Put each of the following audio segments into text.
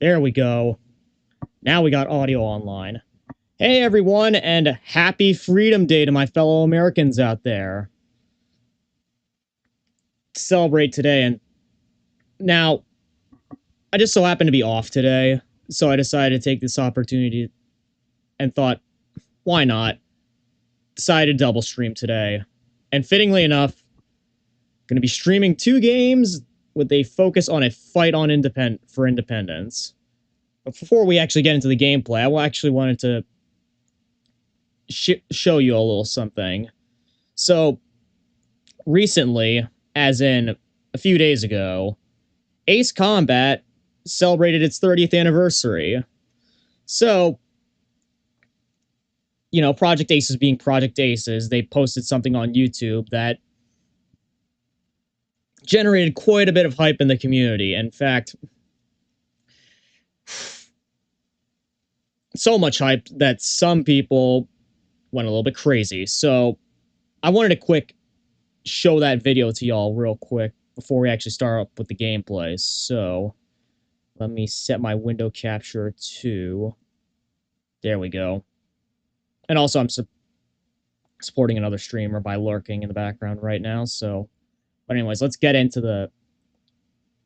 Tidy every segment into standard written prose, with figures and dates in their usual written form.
There we go. Now we got audio online. Hey everyone, and happy Freedom Day to my fellow Americans out there. Celebrate today, and now, I just so happen to be off today, so I decided to take this opportunity and thought, why not? Decided to double stream today. And fittingly enough, going to be streaming 2 games with a focus on a fight on for independence. But before we actually get into the gameplay, I actually wanted to show you a little something. So, recently, as in a few days ago, Ace Combat celebrated its 30th anniversary. So, you know, Project Aces being Project Aces, they posted something on YouTube that generated quite a bit of hype in the community. In fact, so much hype that some people went a little bit crazy. So I wanted to show that video to y'all real quick before we actually start up with the gameplay. So let me set my window capture to... There we go. And also I'm supporting another streamer by lurking in the background right now. So, but anyways, let's get into the...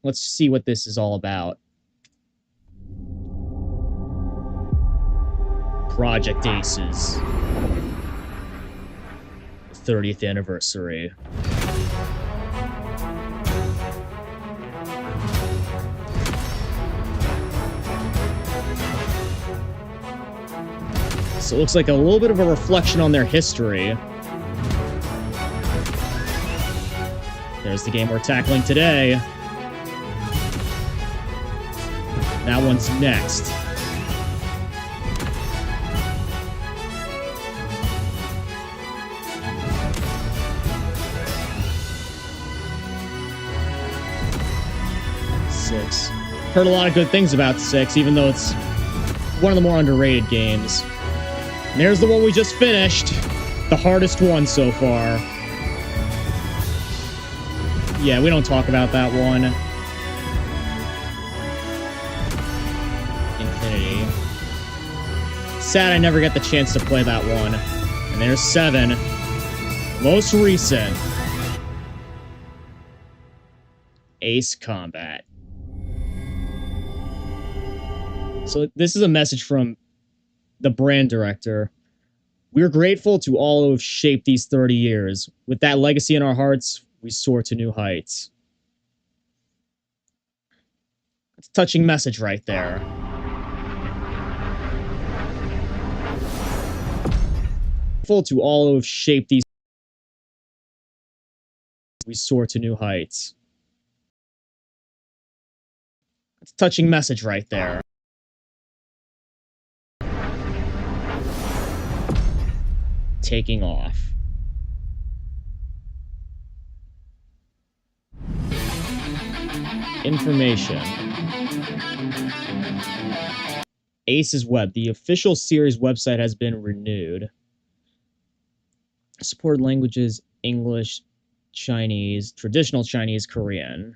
Let's see what this is all about. Project Aces 30th anniversary. So it looks like a little bit of a reflection on their history. There's the game we're tackling today. That one's next. Six. Heard a lot of good things about 6, even though it's one of the more underrated games. And there's the one we just finished. The hardest one so far. Yeah, we don't talk about that one. Infinity. Sad I never get the chance to play that one. And there's 7. Most recent. Ace Combat. So this is a message from the brand director. We're grateful to all who have shaped these 30 years. With that legacy in our hearts, we soar to new heights. It's a touching message right there. Grateful to all who have shaped these... We soar to new heights. It's a touching message right there. Taking off. Information. Ace's Web. The official series website has been renewed. Supported languages: English, Chinese, traditional Chinese, Korean.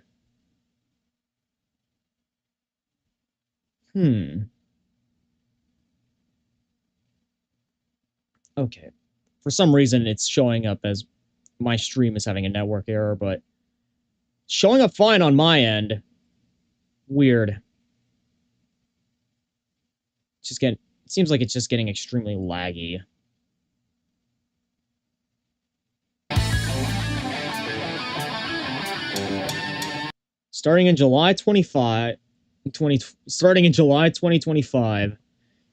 Okay. For some reason, it's showing up as my stream is having a network error, but showing up fine on my end. Weird. It seems like it's just getting extremely laggy. Starting in July 2025,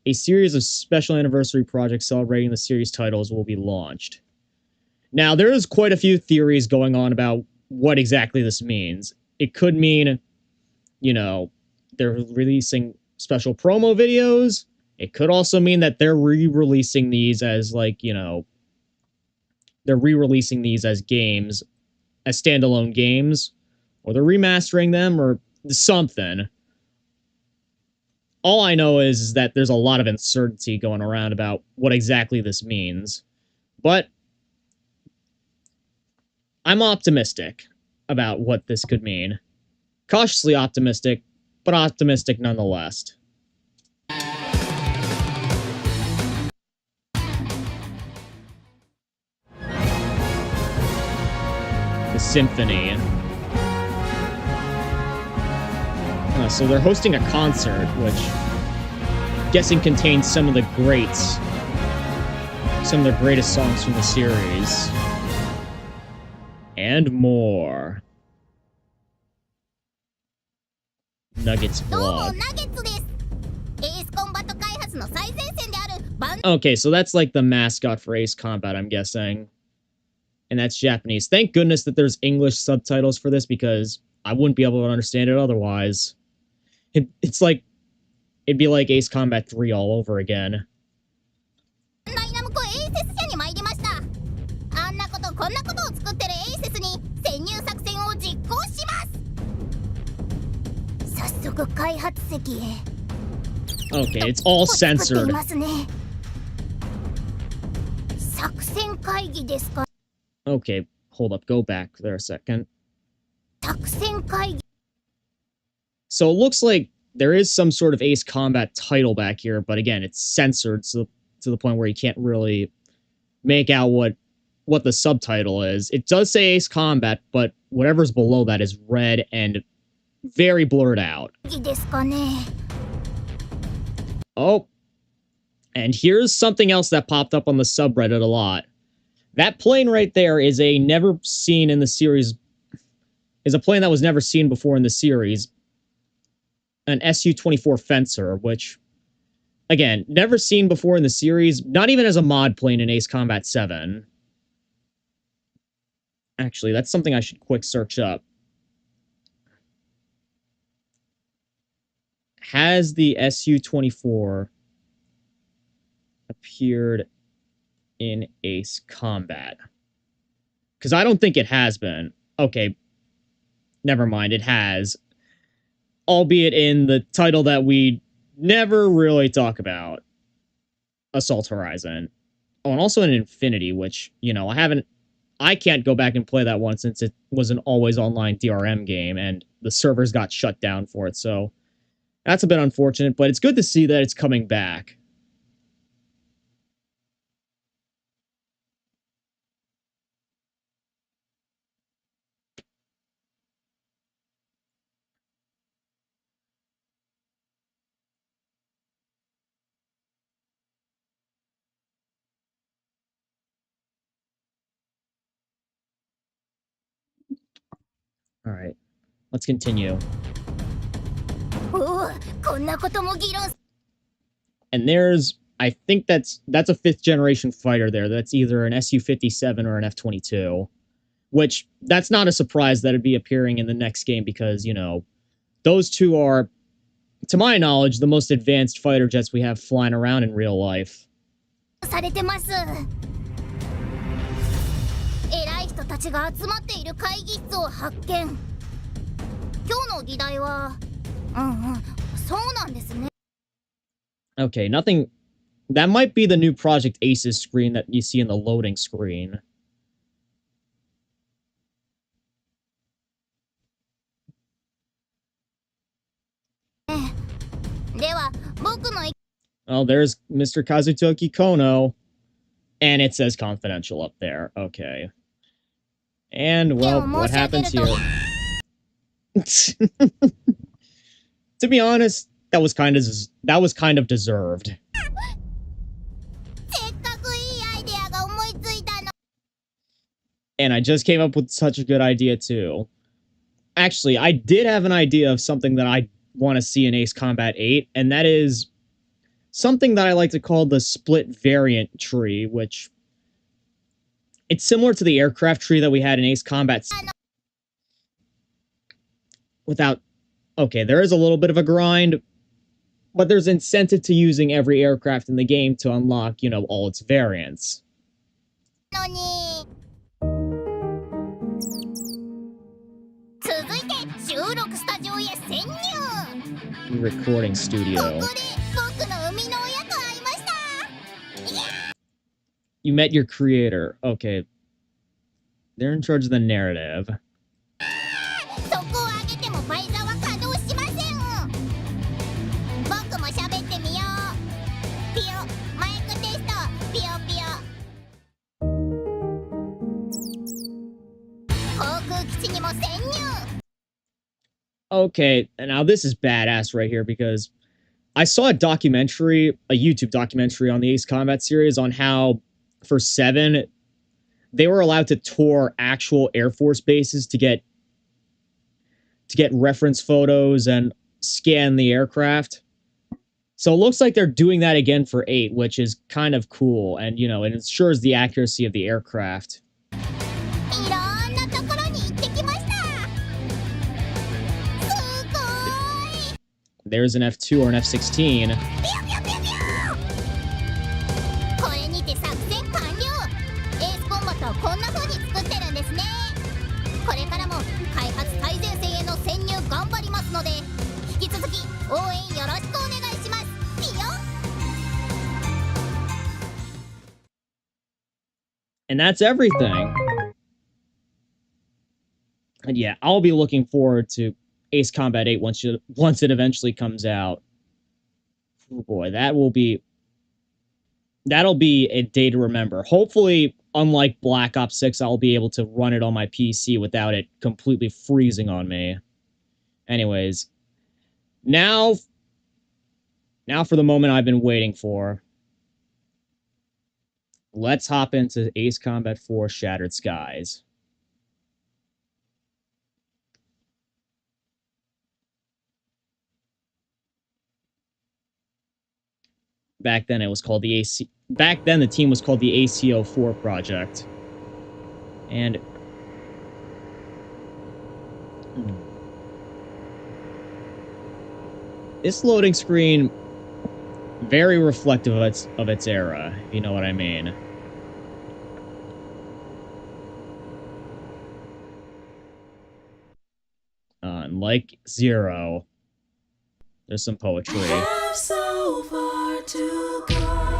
a series of special anniversary projects celebrating the series titles will be launched. Now, there is quite a few theories going on about what exactly this means. It could mean, you know, they're releasing special promo videos. It could also mean that they're re-releasing these as, like, you know, they're re-releasing these as games, as standalone games, or they're remastering them, or something. All I know is that there's a lot of uncertainty going around about what exactly this means. But I'm optimistic about what this could mean. Cautiously optimistic, but optimistic nonetheless. The Symphony. So they're hosting a concert, which I'm guessing contains some of the greats, some of the greatest songs from the series, and more. Nuggets vlog. Okay, so that's like the mascot for Ace Combat, I'm guessing. And that's Japanese. Thank goodness that there's English subtitles for this, because I wouldn't be able to understand it otherwise. It's like, it'd be like Ace Combat 3 all over again. Okay, it's all censored. Okay, hold up, go back there a second. So it looks like there is some sort of Ace Combat title back here, but again, it's censored to the point where you can't really make out what the subtitle is. It does say Ace Combat, but whatever's below that is red and very blurred out. Oh, and here's something else that popped up on the subreddit a lot. That plane right there is a never seen in the series, is a plane that was never seen before in the series. An Su-24 Fencer, which, again, never seen before in the series, not even as a mod plane in Ace Combat 7. Actually, that's something I should quick search up. Has the Su-24 appeared in Ace Combat? Because I don't think it has been. Okay, never mind, it has. Albeit in the title that we never really talk about. Assault Horizon. Oh, and also in Infinity, which, you know, I can't go back and play that one since it was an always online DRM game and the servers got shut down for it, so that's a bit unfortunate, but it's good to see that it's coming back. All right, let's continue. And there's, I think that's a 5th generation fighter there. That's either an Su-57 or an F-22, which that's not a surprise that it'd be appearing in the next game because, you know, those two are, to my knowledge, the most advanced fighter jets we have flying around in real life. Okay, nothing. That might be the new Project Aces screen that you see in the loading screen. Oh, there's Mr. Kazutoki Kono. And it says confidential up there. Okay. And, well, what happens here? To be honest, that was kind of deserved. And I just came up with such a good idea, too. Actually, I did have an idea of something that I want to see in Ace Combat 8, and that is something that I like to call the split variant tree, which it's similar to the aircraft tree that we had in Ace Combat. Without, okay, there is a little bit of a grind, but there's incentive to using every aircraft in the game to unlock, you know, all its variants. Recording studio. You met your creator. Okay. They're in charge of the narrative. Okay, now this is badass right here because I saw a documentary, a YouTube documentary on the Ace Combat series on how for 7 they were allowed to tour actual Air Force bases to get reference photos and scan the aircraft. So it looks like they're doing that again for 8, which is kind of cool, and you know, it ensures the accuracy of the aircraft. There's an F2 or an F-16. And that's everything. And yeah, I'll be looking forward to Ace Combat 8 once it eventually comes out. Oh boy, that'll be a day to remember. Hopefully, unlike Black Ops 6, I'll be able to run it on my PC without it completely freezing on me. Anyways, now for the moment I've been waiting for. Let's hop into Ace Combat 4 Shattered Skies. Back then it was called the AC. Back then the team was called the ACO4 project. And this loading screen, very reflective of its era, if you know what I mean. Like Zero, there's some poetry. So far to go.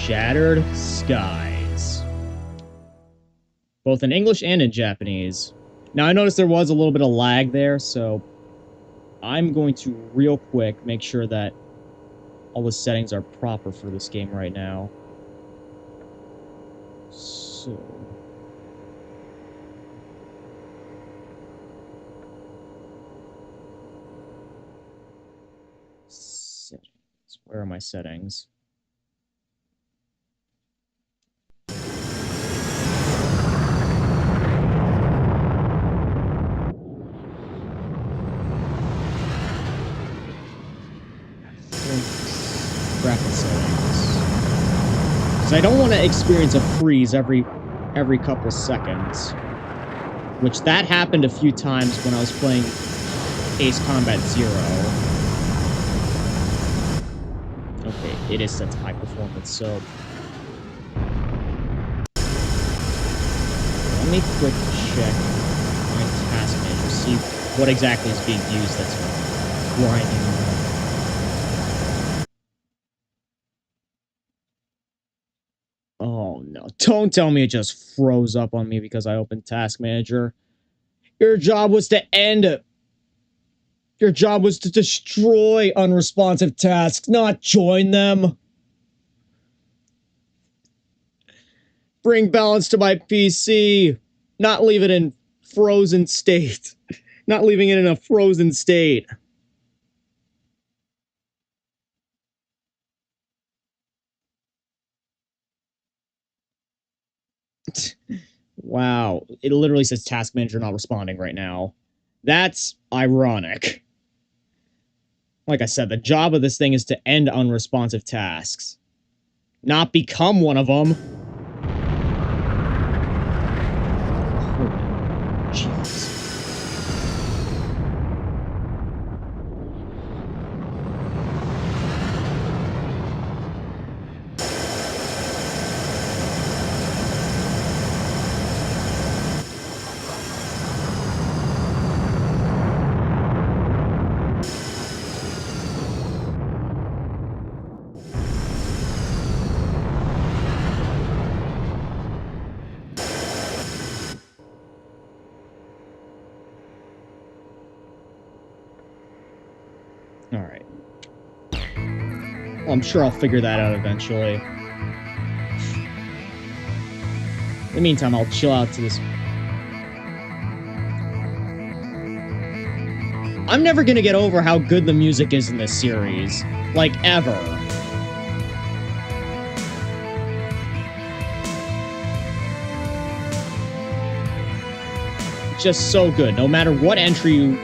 Shattered Skies. Both in English and in Japanese. Now, I noticed there was a little bit of lag there, so I'm going to real quick make sure that all the settings are proper for this game right now. So... settings. Where are my settings? Graphic settings. Because I don't want to experience a freeze every couple seconds. Which that happened a few times when I was playing Ace Combat 0. Okay, it is set to high performance, so... let me quick check my task manager, see what exactly is being used that's grinding. Oh no, don't tell me it just froze up on me because I opened Task Manager. Your job was to end... your job was to destroy unresponsive tasks, not join them. Bring balance to my PC. Not leave it in frozen state. Not leaving it in a frozen state. Wow. It literally says Task Manager not responding right now. That's ironic. Like I said, the job of this thing is to end unresponsive tasks. Not become one of them. Oh, jeez. Well, I'm sure I'll figure that out eventually. In the meantime, I'll chill out to this. I'm never gonna get over how good the music is in this series. Like, ever. Just so good. No matter what entry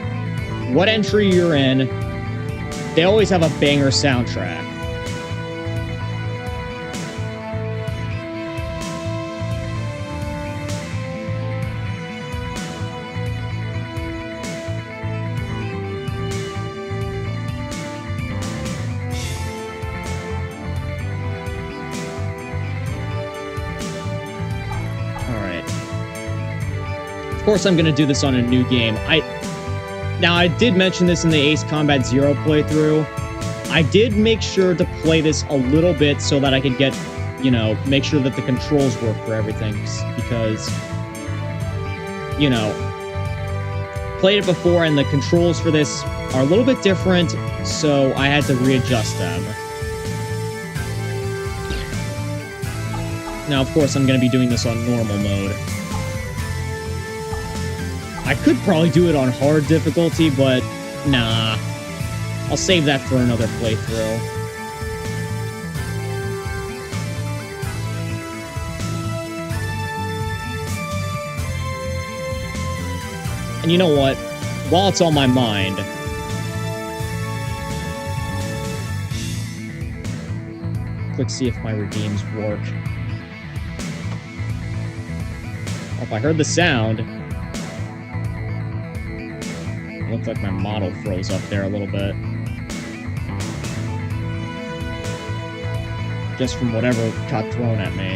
you're in, they always have a banger soundtrack. Of course, I'm going to do this on a new game. Now, I did mention this in the Ace Combat Zero playthrough. I did make sure to play this a little bit so that I could get, you know, make sure that the controls work for everything. Because, you know, played it before and the controls for this are a little bit different, so I had to readjust them. Now, of course, I'm going to be doing this on normal mode. I could probably do it on hard difficulty, but nah. I'll save that for another playthrough. And you know what? While it's on my mind, click see if my redeems work. Well, if I heard the sound, looks like my model froze up there a little bit. Just from whatever got thrown at me.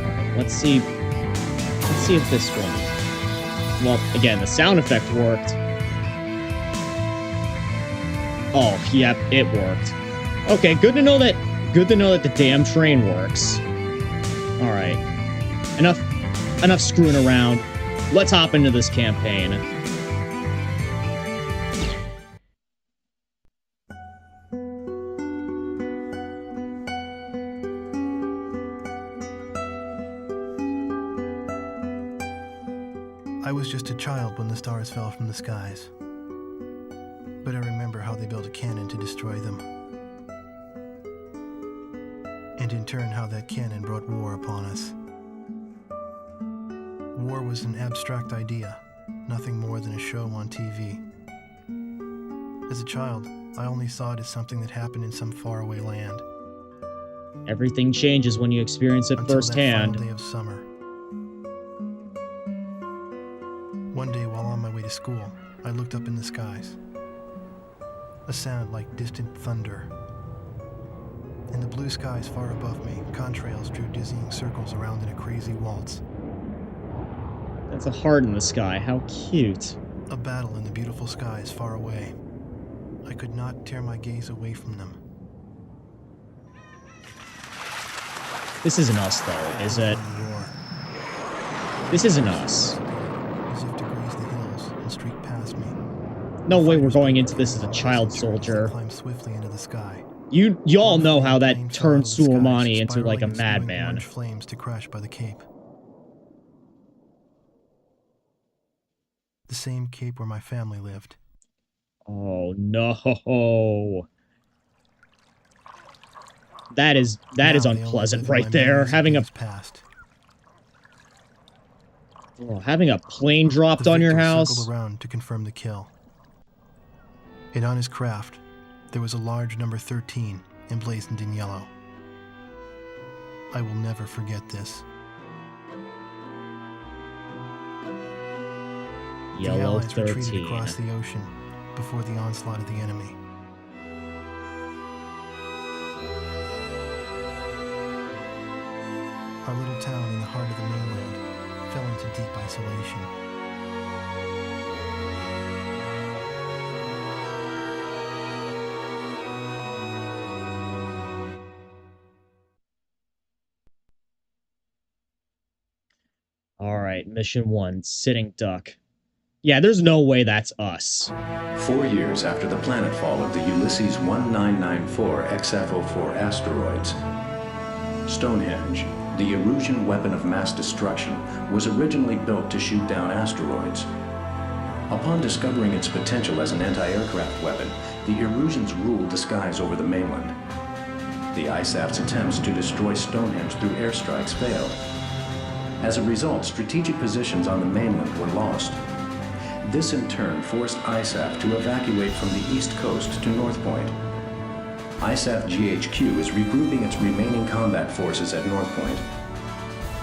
Alright, let's see if this one... Well, again, the sound effect worked. Oh, yep, it worked. Okay, good to know that the damn train works. Alright. Enough screwing around. Let's hop into this campaign. I was just a child when the stars fell from the skies. But I remember how they built a cannon to destroy them. And in turn how that cannon brought war upon us. War was an abstract idea, nothing more than a show on TV. As a child, I only saw it as something that happened in some faraway land. Everything changes when you experience it firsthand. Until that final day of summer. One day while on my way to school, I looked up in the skies. A sound like distant thunder. In the blue skies far above me, contrails drew dizzying circles around in a crazy waltz. That's a heart in the sky. How cute. A battle in the beautiful skies far away. I could not tear my gaze away from them. This isn't us, though, is it? This isn't us. As if to graze the hills and streak past me. No way we're going into this as a child soldier. Climb swiftly into the sky. You all know how that turned Suleimani into like a madman. Flames to crash by the cape. The same cape where my family lived. Oh no. That is unpleasant right there. Having a plane dropped on your house. Circled around to confirm the kill. And on his craft, there was a large number 13 emblazoned in yellow. I will never forget this. Yellow the Allies 13. retreated across the ocean before the onslaught of the enemy. Our little town in the heart of the mainland fell into deep isolation. All right, mission 1, sitting duck. Yeah, there's no way that's us. 4 years after the planetfall of the Ulysses 1994 XF-04 asteroids, Stonehenge, the Erusian weapon of mass destruction, was originally built to shoot down asteroids. Upon discovering its potential as an anti-aircraft weapon, the Erusians ruled the skies over the mainland. The ISAF's attempts to destroy Stonehenge through airstrikes failed. As a result, strategic positions on the mainland were lost. This in turn forced ISAF to evacuate from the east coast to North Point. ISAF GHQ is regrouping its remaining combat forces at North Point.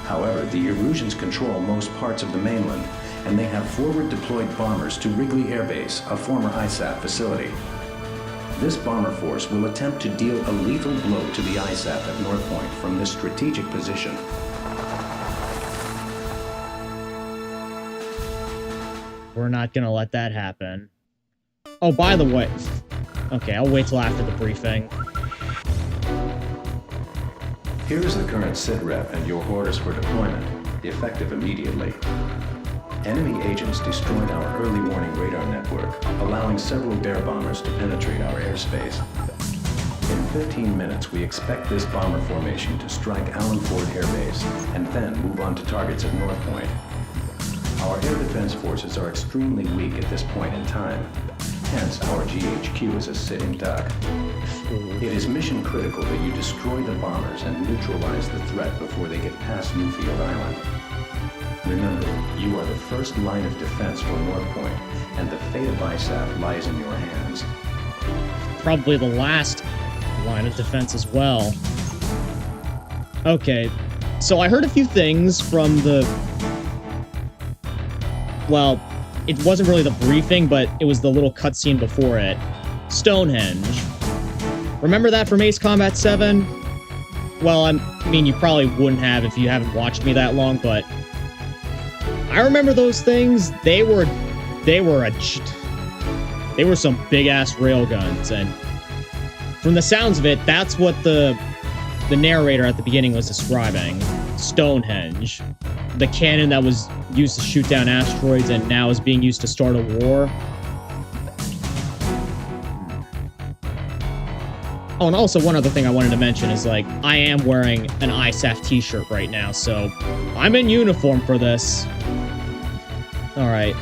However, the Erusians control most parts of the mainland, and they have forward-deployed bombers to Wrigley Air Base, a former ISAF facility. This bomber force will attempt to deal a lethal blow to the ISAF at North Point from this strategic position. We're not gonna let that happen. Oh, by the way... Okay, I'll wait till after the briefing. Here is the current SITREP and your orders for deployment, effective immediately. Enemy agents destroyed our early warning radar network, allowing several bear bombers to penetrate our airspace. In 15 minutes, we expect this bomber formation to strike Allen Ford Air Base and then move on to targets at North Point. Our air defense forces are extremely weak at this point in time. Hence, our GHQ is a sitting duck. It is mission critical that you destroy the bombers and neutralize the threat before they get past Newfield Island. Remember, you are the first line of defense for North Point, and the fate of ISAF lies in your hands. Probably the last line of defense as well. Okay, so I heard a few things from the... Well, it wasn't really the briefing, but it was the little cutscene before it. Stonehenge. Remember that from Ace Combat 7? Well, I mean, you probably wouldn't have if you haven't watched me that long, but... I remember those things. They were some big-ass railguns, and from the sounds of it, that's what the narrator at the beginning was describing. Stonehenge. The cannon that was used to shoot down asteroids and now is being used to start a war. Oh, and also one other thing I wanted to mention is, like, I am wearing an ISAF t-shirt right now, so I'm in uniform for this. Alright.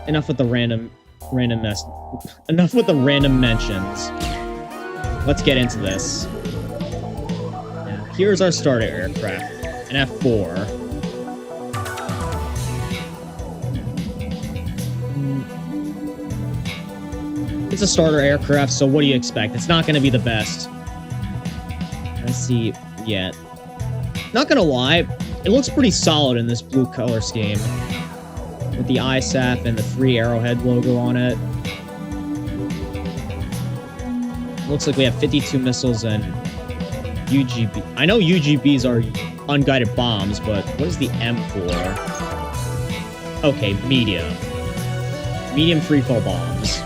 Enough with the random mentions. Let's get into this. Yeah, here's our starter aircraft. An F4. It's a starter aircraft, so what do you expect? It's not going to be the best. Let's see yet. Not going to lie, it looks pretty solid in this blue color scheme. With the ISAF and the 3 arrowhead logo on it. Looks like we have 52 missiles and UGB. I know UGBs are unguided bombs, but what is the M for? Okay, medium. Medium freefall bombs.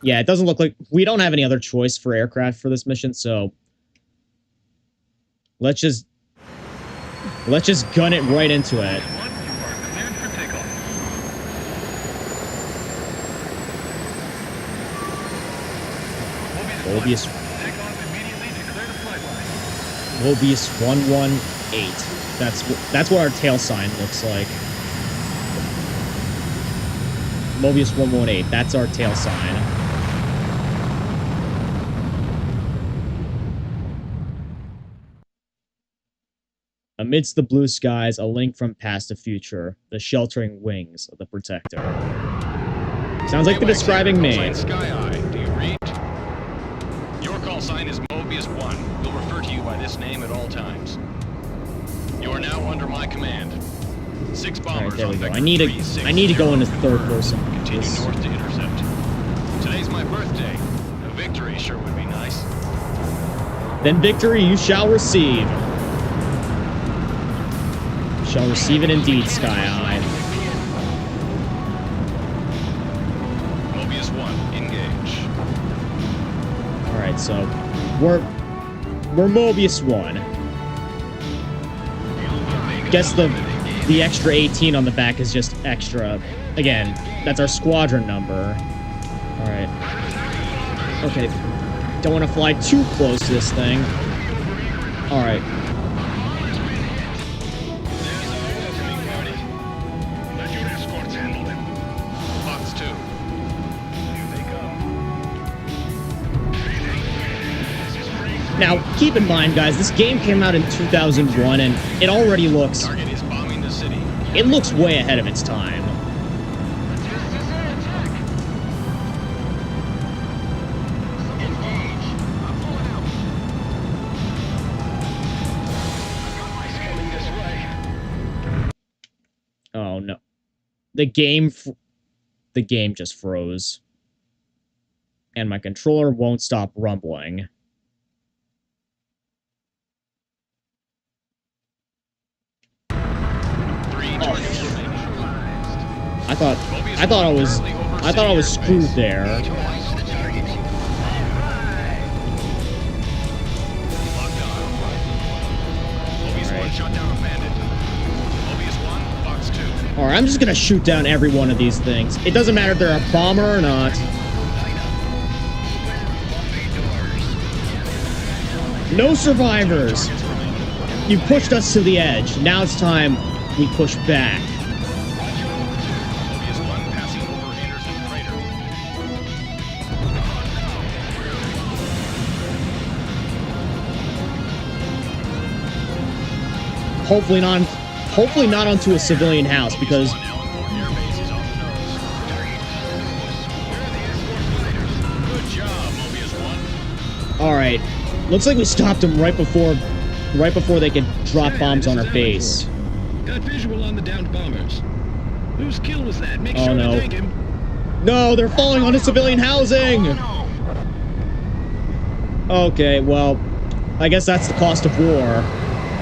Yeah, it doesn't look like... We don't have any other choice for aircraft for this mission, so... Let's just gun it right into it. Mobius 118. That's what our tail sign looks like. Mobius 118. That's our tail sign. Amidst the blue skies, a link from past to future, the sheltering wings of the Protector. Sounds like they're describing me. Sky Eye, do you read? Your call sign is Mobius 1. We'll refer to you by this name at all times. You are now under my command. 6 bombers All right, there we on go. Vector I need to go into third person. Continue north to intercept. Today's my birthday. A victory sure would be nice. Then victory you shall receive. Shall receive it indeed, Sky Eye. Mobius 1, engage. Alright, so we're Mobius 1. Guess the extra 18 on the back is just extra. Again, that's our squadron number. Alright. Okay. Don't want to fly too close to this thing. Alright. Now, keep in mind, guys, this game came out in 2001, and it already looks... Target is bombing the city. It looks way ahead of its time. Oh, no. The game just froze. And my controller won't stop rumbling. I thought I was screwed there. Alright, I'm just gonna shoot down every one of these things. It doesn't matter if they're a bomber or not. No survivors! You pushed us to the edge. Now it's time we push back. Hopefully not onto a civilian house, because alright. Looks like we stopped them right before they could drop bombs on our base. Got visual on the downed bombers. Whose kill was that? Make sure no. to take him. No, they're falling onto civilian housing! Okay, well, I guess that's the cost of war,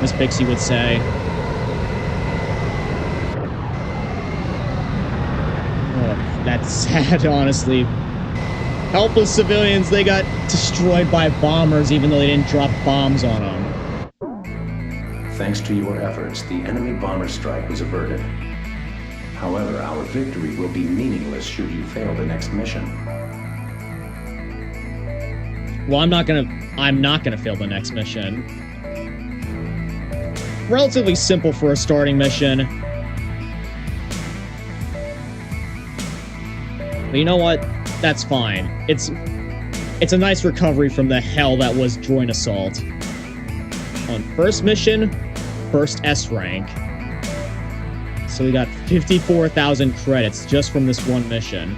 as Pixie would say. Oh, that's sad, honestly. Helpless civilians, they got destroyed by bombers even though they didn't drop bombs on them. Thanks to your efforts, the enemy bomber strike was averted. However, our victory will be meaningless should you fail the next mission. Well, I'm not gonna fail the next mission. Relatively simple for a starting mission. But you know what? That's fine. It's a nice recovery from the hell that was Joint Assault. On first mission, first S rank. So we got 54,000 credits just from this one mission.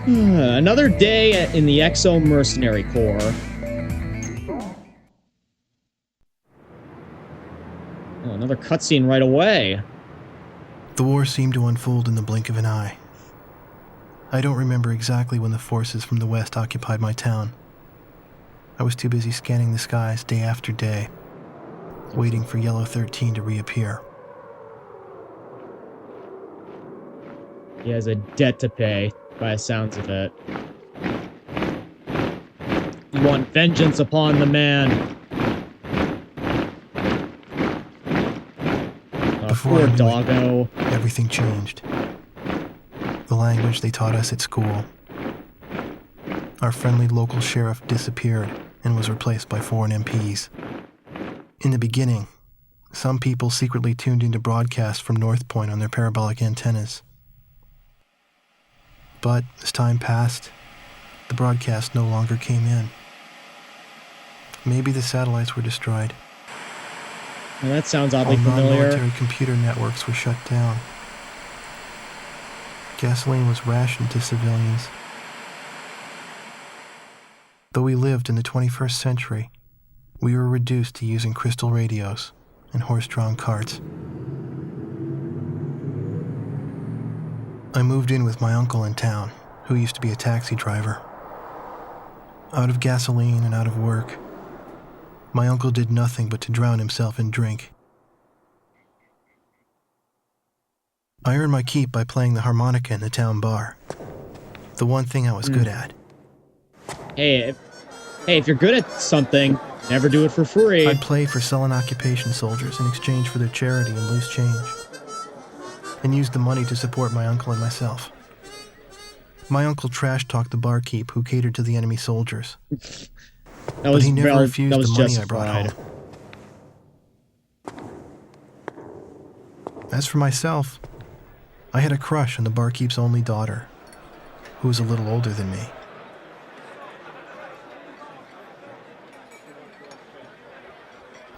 Another day in the Exo Mercenary Corps. Oh, another cutscene right away. The war seemed to unfold in the blink of an eye. I don't remember exactly when the forces from the west occupied my town. I was too busy scanning the skies day after day, waiting for Yellow 13 to reappear. He has a debt to pay, by the sounds of it. You want vengeance upon the man. Before poor I knew doggo. it, everything changed. The language they taught us at school. Our friendly local sheriff disappeared and was replaced by foreign MPs. In the beginning, some people secretly tuned into broadcasts from North Point on their parabolic antennas. But as time passed, the broadcast no longer came in. Maybe the satellites were destroyed. Well, that sounds oddly All familiar. non-military computer networks were shut down. Gasoline was rationed to civilians. Though we lived in the 21st century, we were reduced to using crystal radios and horse-drawn carts. I moved in with my uncle in town, who used to be a taxi driver. Out of gasoline and out of work, my uncle did nothing but to drown himself in drink. I earned my keep by playing the harmonica in the town bar. The one thing I was good at. Hey, if you're good at something, Never do it for free. I'd play for sullen occupation soldiers in exchange for their charity and loose change, and used the money to support my uncle and myself. My uncle trash-talked the barkeep who catered to the enemy soldiers. But he never refused the money I brought home. As for myself, I had a crush on the barkeep's only daughter, who was a little older than me.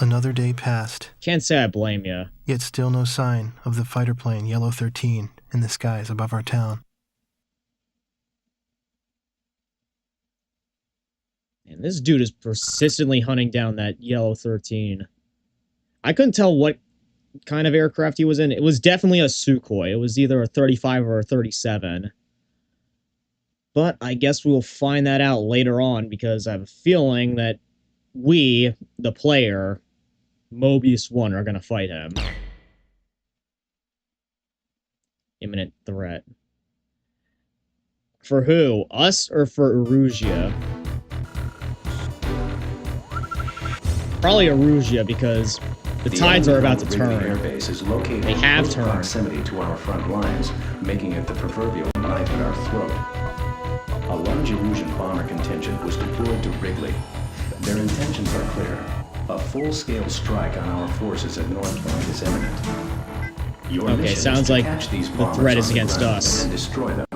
Another day passed. Can't say I blame you. Yet still no sign of the fighter plane Yellow 13 in the skies above our town. And this dude is persistently hunting down that Yellow 13. I couldn't tell what kind of aircraft he was in. It was definitely a Sukhoi. It was either a 35 or a 37. But I guess we'll find that out later on, because I have a feeling that we, the player, Mobius 1, are going to fight him. Imminent threat. For who? Us or for Erusea? Probably Erusea, because the tides are about to turn. Air base is located they have in close turned. proximity to our front lines, making it the proverbial knife at our throat. A large Erusian bomber contingent was deployed to Wrigley. Their intentions are clear. A full-scale strike on our forces at North Point is imminent. Your mission sounds is to like catch these the bombers threat is on the against ground us. and destroy them.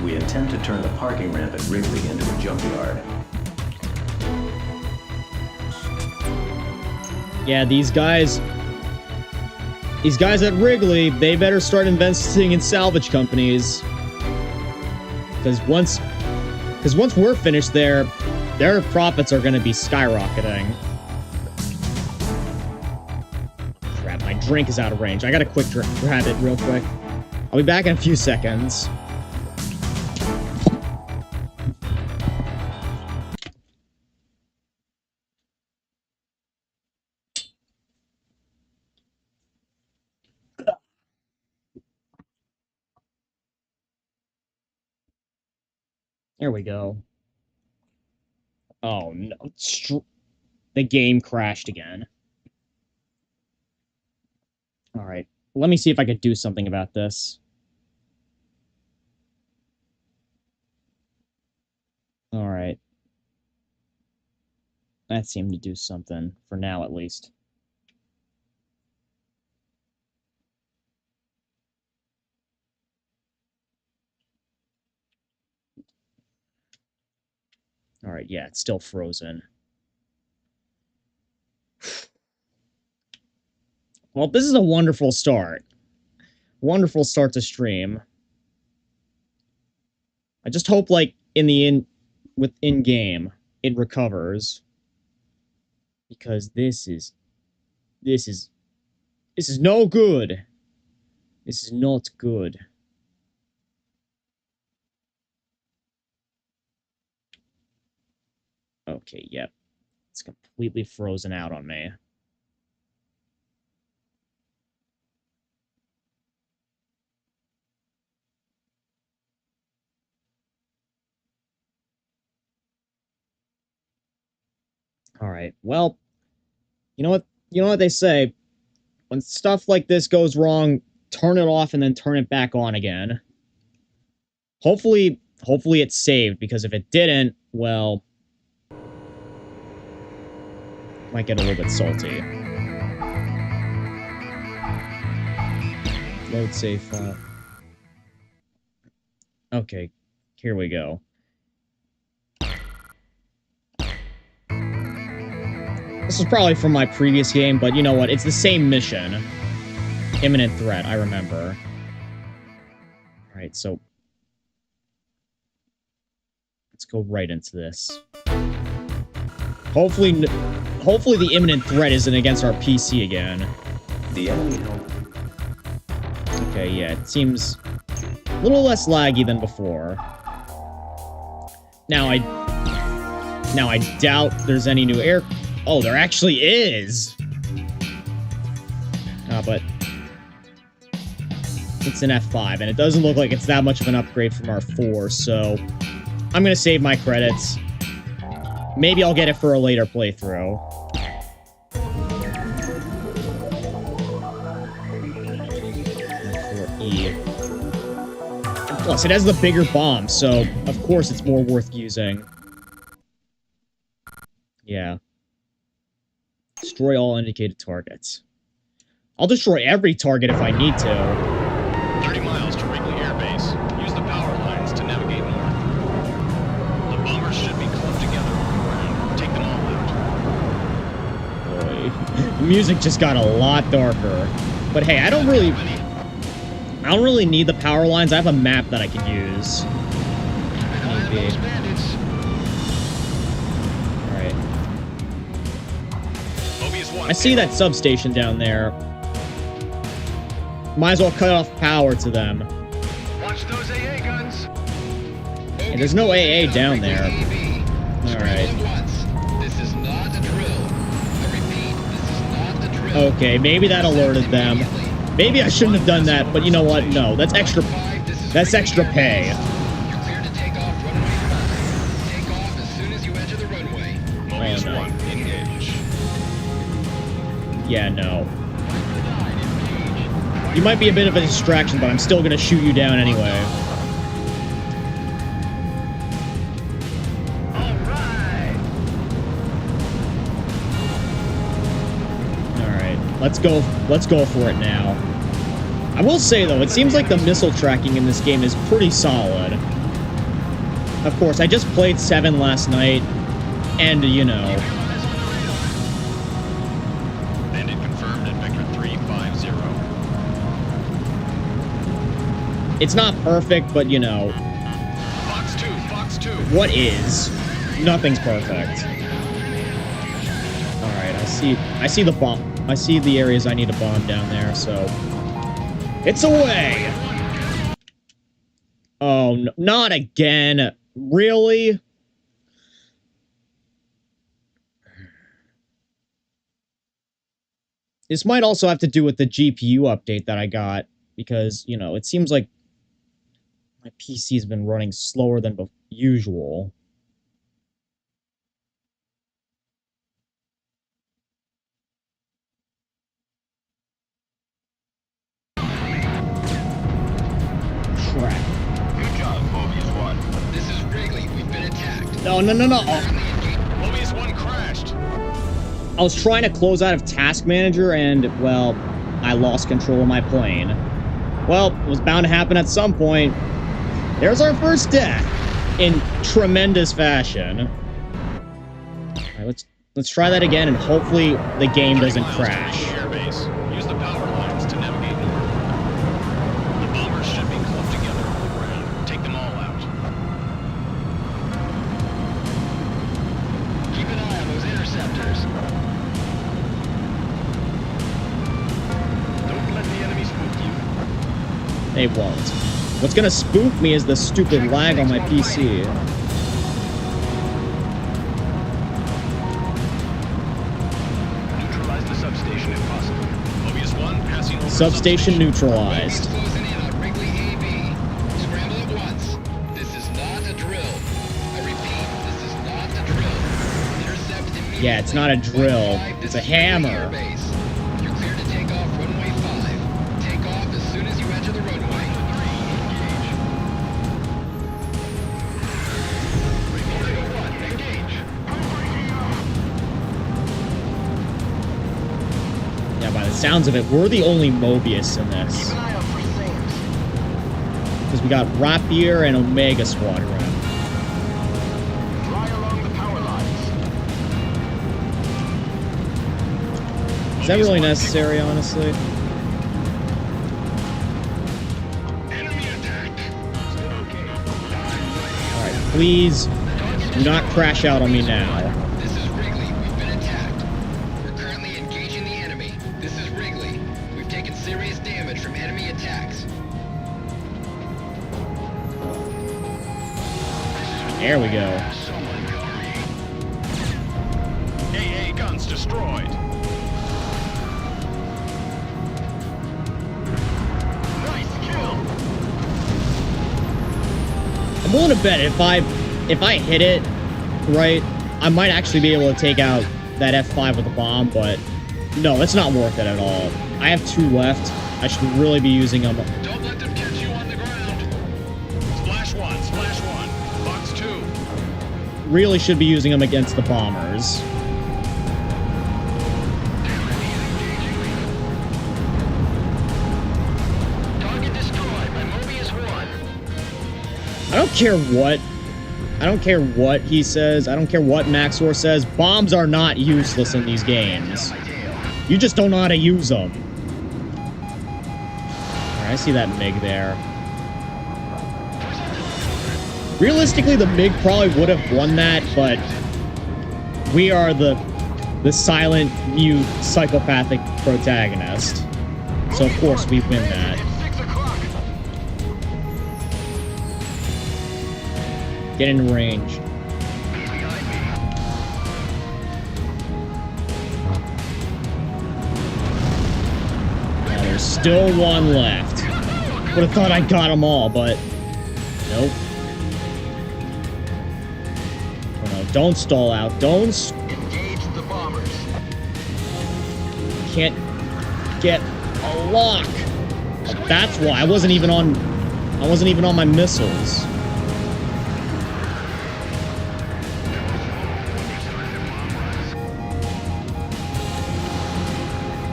We intend to turn the parking ramp at Wrigley into a junkyard. Yeah, these guys at Wrigley, they better start investing in salvage companies. Because once we're finished there, their profits are going to be skyrocketing. Crap, my drink is out of range. I gotta quick grab it real quick. I'll be back in a few seconds. There we go. Oh no. The game crashed again. Alright. Let me see if I could do something about this. Alright. That seemed to do something. For now, at least. Alright, yeah, it's still frozen. Well, this is a wonderful start. Wonderful start to stream. I just hope, like, in-game, it recovers. Because this is no good. This is not good. Okay, yep. It's completely frozen out on me. Alright, well, you know what they say. When stuff like this goes wrong, turn it off and then turn it back on again. Hopefully it's saved, because if it didn't, well, might get a little bit salty. Load save file. Okay, here we go. This is probably from my previous game, but you know what? It's the same mission. Imminent threat, I remember. Alright, so let's go right into this. Hopefully the imminent threat isn't against our PC again. The enemy. Okay, yeah, it seems a little less laggy than before. Now I doubt there's any new air... Oh, there actually is! But it's an F5, and it doesn't look like it's that much of an upgrade from our 4, so I'm gonna save my credits. Maybe I'll get it for a later playthrough. For E. And plus, it has the bigger bomb, so of course it's more worth using. Yeah. Destroy all indicated targets. I'll destroy every target if I need to. 30 miles to Wrigley Air Base. Use the power lines to navigate north. The bombers should be clumped together on the ground. Take them all out. Boy. The music just got a lot darker. But hey, I don't really need the power lines. I have a map that I can use. Maybe. Alright. I see that substation down there. Might as well cut off power to them. Watch those AA guns. And there's no AA down there. Alright. This is not a drill. I repeat, this is not a drill. Okay, maybe that alerted them. Maybe I shouldn't have done that, but you know what? No, that's extra pay. You're clear to take off runway 5. Take off as soon as you enter the runway. Mobius no. 1, engage. Yeah, no. You might be a bit of a distraction, but I'm still gonna shoot you down anyway. Alright, let's go for it now. I will say though, it seems like the missile tracking in this game is pretty solid. Of course, I just played 7 last night, and you know. Bandit confirmed at Vector 350. It's not perfect, but you know. Fox 2. What is? Nothing's perfect. Alright, I see the bomb. I see the areas I need to bomb down there, so. It's away! Oh, no, not again. Really? This might also have to do with the GPU update that I got, because, you know, it seems like my PC's been running slower than usual. Crap. Good job, Mobius 1. This is Wrigley. We've been attacked. No. Mobius 1 crashed. I was trying to close out of Task Manager and, well, I lost control of my plane. Well, it was bound to happen at some point. There's our first death in tremendous fashion. All right, let's try that again, and hopefully the game doesn't crash. Use the power lines to navigate north. The bombers should be clumped together on the ground. Take them all out. Keep an eye on those interceptors. Don't let the enemy spook you. They won't. What's gonna spook me is the stupid lag on my PC. Neutralize the substation if possible. Mobius 1 passing over Substation neutralized. Closing in on Wrigley AB. Scramble at once. This is not a drill. I repeat, this is not a drill. Intercept immediately. Yeah, it's not a drill. It's a hammer. You're clear to take off runway 5. Take off as soon as you enter the runway. Yeah, by the sounds of it, we're the only Mobius in this. Because we got Rapier and Omega Squadron. Is that really necessary, honestly? Alright, please do not crash out on me now. This is Wrigley. We've been attacked. We're currently engaging the enemy. This is Wrigley. We've taken serious damage from enemy attacks. There we go. AA guns destroyed. Nice kill. I'm willing to bet if I hit it right, I might actually be able to take out that F5 with the bomb, but no, it's not worth it at all. I have 2 left. I should really be using them. Don't let them catch you on the ground. Splash 1, splash 1. Box 2. Really should be using them against the bombers. Target destroyed by Mobius 1. I don't care what he says. I don't care what Maxor says. Bombs are not useless in these games. You just don't know how to use them. Alright, I see that MiG there. Realistically, the MiG probably would have won that, but we are the silent, mute, psychopathic protagonist. So of course we win that. Get in range. Now there's still one left. Would have thought I got them all, but nope. Oh no, don't stall out. Engage the bombers. Can't get a lock. That's why I wasn't even on my missiles.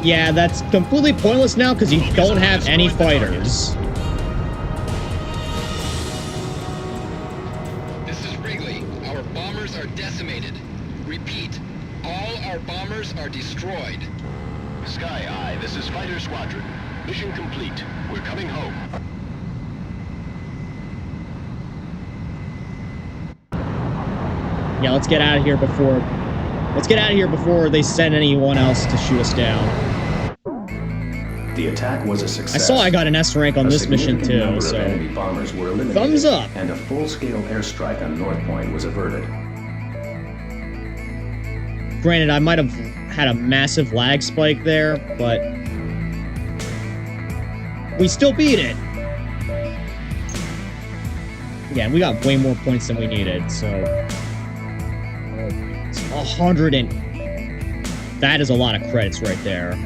Yeah, that's completely pointless now because you don't have any fighters. This is Wrigley. Our bombers are decimated. Repeat, all our bombers are destroyed. Sky Eye, this is Fighter Squadron. Mission complete. We're coming home. Yeah, let's get out of here before they send anyone else to shoot us down. The attack was a I success. saw I got an S rank on this mission A significant too, number of so enemy bombers were eliminated, thumbs up. and a full-scale airstrike on North Point was averted. Granted, I might have had a massive lag spike there, but we still beat it. Yeah, we got way more points than we needed, so it's 100 and that is a lot of credits right there.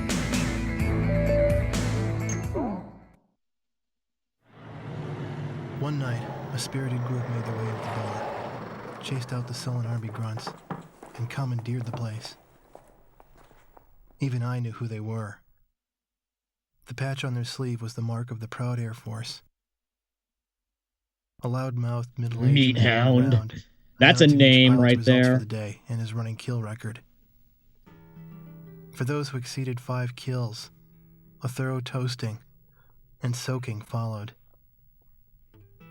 One night, a spirited group made their way into the bar, chased out the sullen army grunts, and commandeered the place. Even I knew who they were. The patch on their sleeve was the mark of the proud Air Force. A loud-mouthed, middle-aged Meat man Hound. around, That's a announcing each name pilot's right results there. for the day and his running kill record. For those who exceeded 5 kills, a thorough toasting and soaking followed.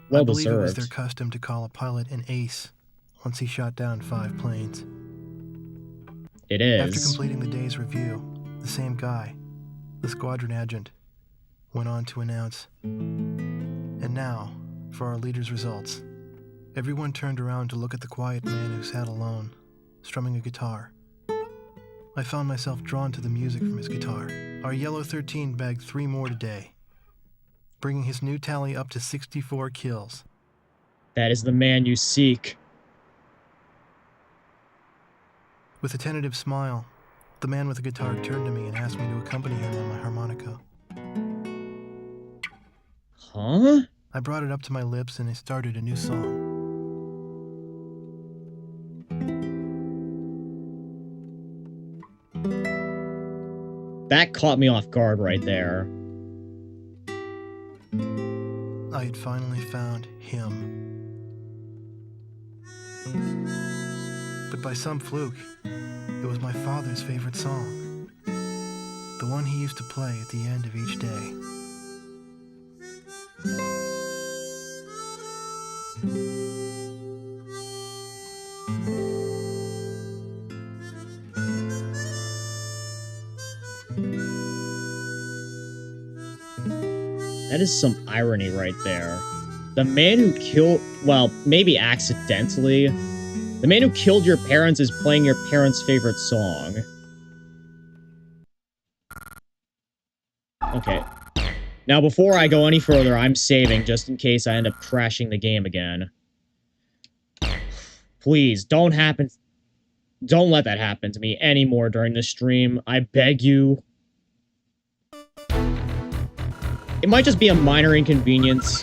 Well I believe it was deserved. their custom to call a pilot an ace once he shot down 5 planes. It After is. completing the day's review, the same guy, the squadron adjutant, went on to announce, "And now, for our leader's results." Everyone turned around to look at the quiet man who sat alone, strumming a guitar. I found myself drawn to the music from his guitar. Our Yellow 13 bagged 3 more today, bringing his new tally up to 64 kills. That is the man you seek. With a tentative smile, the man with the guitar turned to me and asked me to accompany him on my harmonica. Huh? I brought it up to my lips and I started a new song. That caught me off guard right there. I had finally found him. But by some fluke, it was my father's favorite song. The one he used to play at the end of each day. That is some irony right there. The man who killed, well, maybe accidentally, the man who killed your parents is playing your parents' favorite song. Okay. Now, before I go any further, I'm saving just in case I end up crashing the game again. Please, don't happen. Don't let that happen to me anymore during this stream. I beg you. It might just be a minor inconvenience.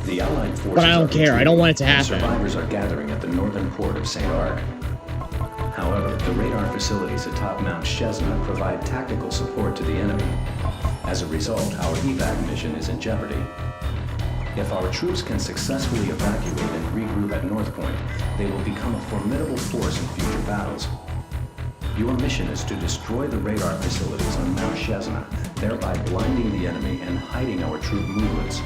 The Allied forces But I don't care. I don't want it to happen. Survivors are gathering at the northern port of St. Arc. However, the radar facilities atop Mount Shesna provide tactical support to the enemy. As a result, our evac mission is in jeopardy. If our troops can successfully evacuate and regroup at North Point, they will become a formidable force in future battles. Your mission is to destroy the radar facilities on Mount Shesna, thereby blinding the enemy and hiding our troop movements.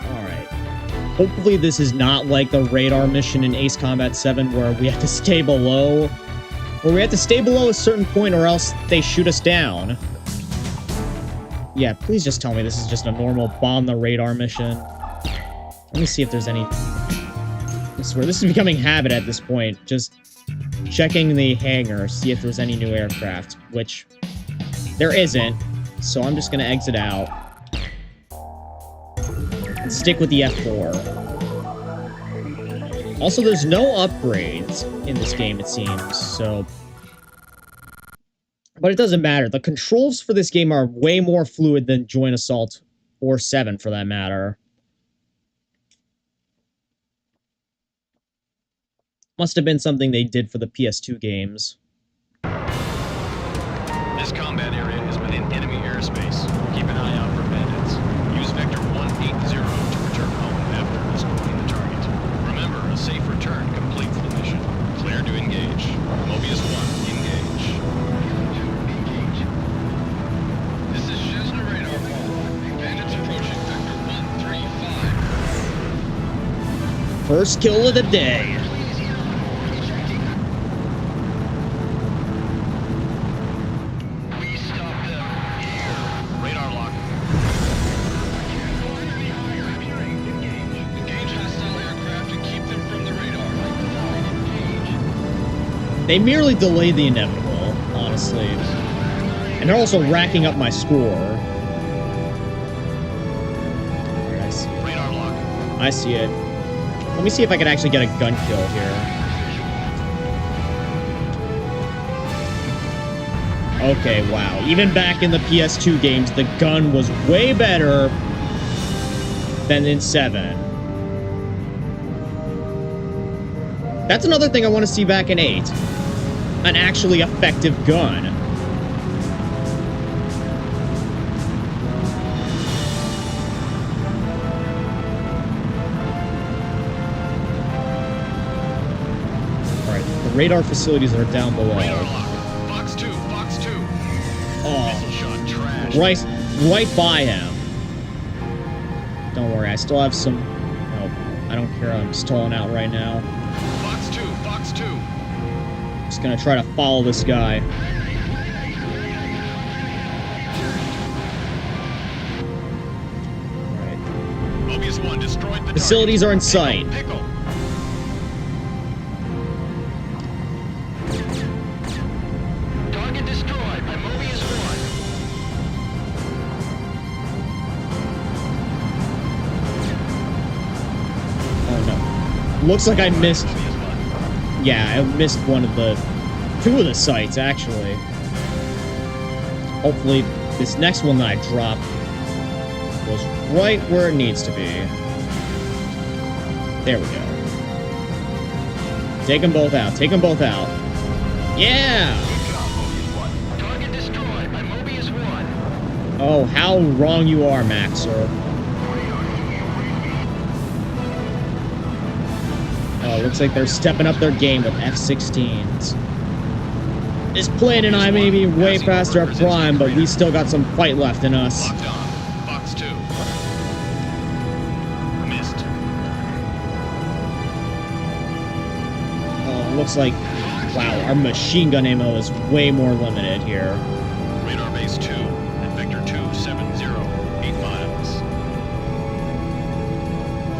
Alright. Hopefully this is not like the radar mission in Ace Combat 7 where we have to stay below. Where we have to stay below a certain point or else they shoot us down. Yeah, please just tell me this is just a normal bomb the radar mission. Let me see if there's any... I swear, this is becoming habit at this point. Just checking the hangar, see if there's any new aircraft, which there isn't. So I'm just going to exit out. And stick with the F4. Also, there's no upgrades in this game, it seems, so... But it doesn't matter. The controls for this game are way more fluid than Joint Assault or 7, for that matter. Must have been something they did for the PS2 games. This combat area is within enemy airspace. Keep an eye out for bandits. Use Vector 180 to return home after escorting the target. Remember, a safe return completes the mission. Clear to engage. Mobius 1, engage. This is Shesna radar call. Bandits approaching Vector 135. First kill of the day. We stop them here. Radar lock. Engage hostile aircraft and keep them from the radar. Engage. They merely delayed the inevitable, honestly. And they're also racking up my score. Here, I see it. Radar lock. I see it. Let me see if I can actually get a gun kill here. Okay, wow. Even back in the PS2 games, the gun was way better than in 7. That's another thing I want to see back in 8. An actually effective gun. Alright, the radar facilities are down below. Radar lock. Fox 2, Fox 2. Oh. Missile shot trash. Right by him. Don't worry, I still have some... Oh, I don't care, I'm stalling out right now. Fox 2, Fox 2. Just gonna try to follow this guy. Alright. Mobius 1 destroyed the Facilities are in target. sight. Pickle. Target destroyed by Mobius 1. Oh no. Looks like I missed... Mobius 1. Yeah, I missed one of the... 2 of the sites, actually. Hopefully, this next one that I drop goes right where it needs to be. There we go. Take them both out. Take them both out. Yeah! Good job, Mobius 1. Target destroyed by Mobius 1. Oh, how wrong you are, Maxer. Oh, looks like they're stepping up their game with F-16s. This plane and I may be way past our prime, but we still got some fight left in us. Locked on. Fox 2. Missed. Oh, looks like... Wow, our machine gun ammo is way more limited here. Radar base 2 at Vector 270, 8 miles.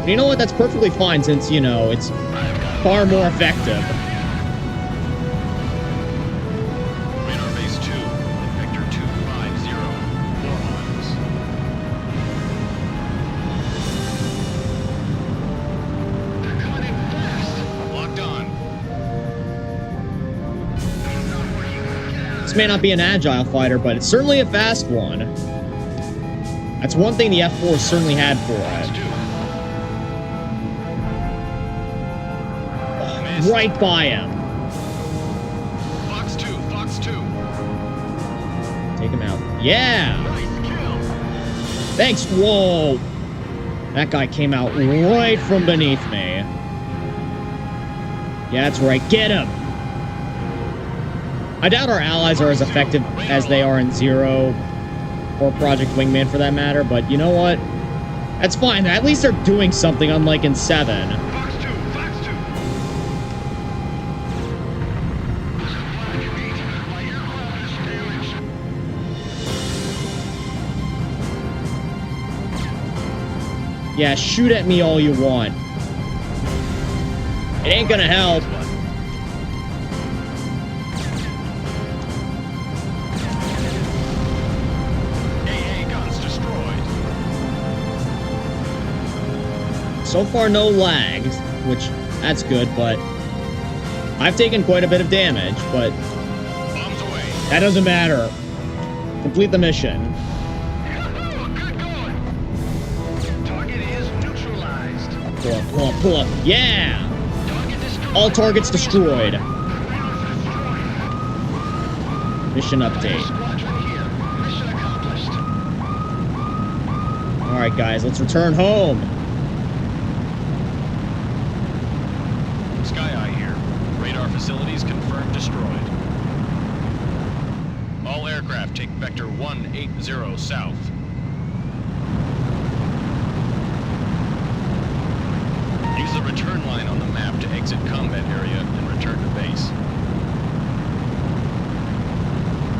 You know what? That's perfectly fine since, you know, it's far more effective. Radar base 2 at Vector 250, 4 miles. may not be an agile fighter, but it's certainly a fast one. That's one thing the F4 certainly had for it. Right by him. Fox 2, Fox 2. Take him out. Yeah! Nice kill. Thanks. Whoa! That guy came out right from beneath me. Yeah, that's right. Get him! I doubt our allies are as effective as they are in Zero or Project Wingman for that matter, but you know what? That's fine. At least they're doing something, unlike in 7. Fox 2, Fox 2. Yeah, shoot at me all you want. It ain't gonna help. AA guns destroyed. So far, no lags, which, that's good, but I've taken quite a bit of damage, but Bombs away. that doesn't matter. Complete the mission. Good going. Target is neutralized. Pull up, pull up, pull up. Yeah! Target destroyed. All targets destroyed. Mission update. Squadron here. Mission accomplished. Alright, guys, let's return home. Sky Eye here. Radar facilities confirmed destroyed. All aircraft take vector 180 south. Use the return line on the map to exit combat area and return to base.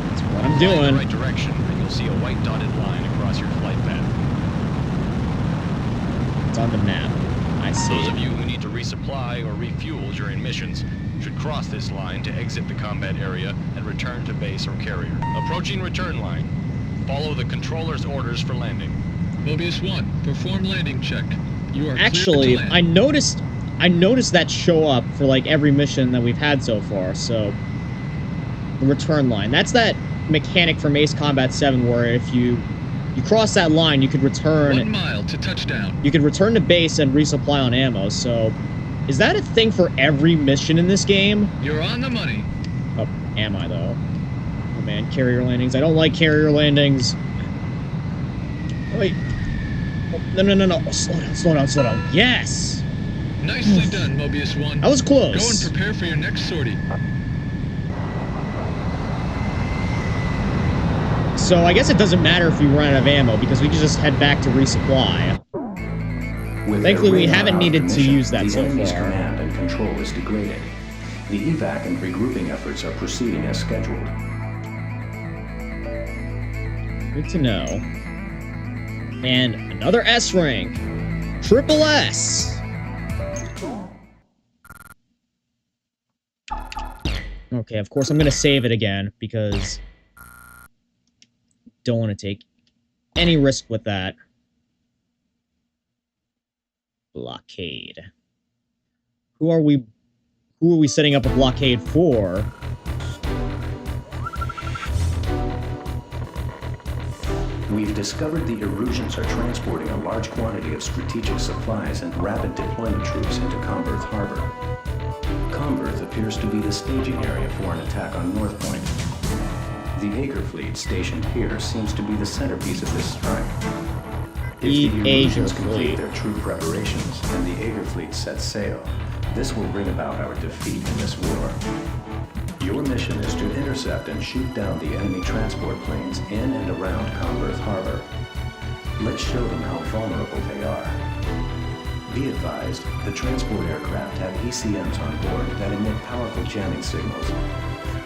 That's what I'm Fly in the doing. right direction, and you'll see a white dotted line across your flight path. It's on the map. I see. Those of you who need to resupply or refuel during missions should cross this line to exit the combat area and return to base or carrier. Approaching return line. Follow the controller's orders for landing. Mobius 1, perform landing check. You are Actually, cleared to land. I noticed that show up for like every mission that we've had so far, so the return line. That's that mechanic from Ace Combat 7 where if you cross that line, you could return 1 mile to touchdown. you could return to base and resupply on ammo. So, is that a thing for every mission in this game? You're on the money. Oh, am I though? Oh man, carrier landings. I don't like carrier landings. Oh, wait. Oh, no, no, no, no. Oh, slow down, slow down, slow down. Yes! Nicely done, Mobius 1. That was Go and close. prepare for your next sortie. So I guess it doesn't matter if we run out of ammo because we can just head back to resupply. With Thankfully, their we radar haven't needed to mission, use that the so enemy's far. command and control is degraded. The evac and regrouping efforts are proceeding as scheduled. Good to know. And another S rank. Triple S. Okay, of course I'm gonna save it again because don't want to take any risk with that. Blockade. Who are we setting up a blockade for? We've discovered the Erusians are transporting a large quantity of strategic supplies and rapid deployment troops into Comberth Harbor. Comberth appears to be the staging area for an attack on North Point. The Aegir fleet stationed here seems to be the centerpiece of this strike. If the Aegir Erusians complete fleet. their troop preparations and the Aegir fleet sets sail, this will bring about our defeat in this war. Your mission is to intercept and shoot down the enemy transport planes in and around Comberth Harbor. Let's show them how vulnerable they are. Be advised, the transport aircraft have ECMs on board that emit powerful jamming signals.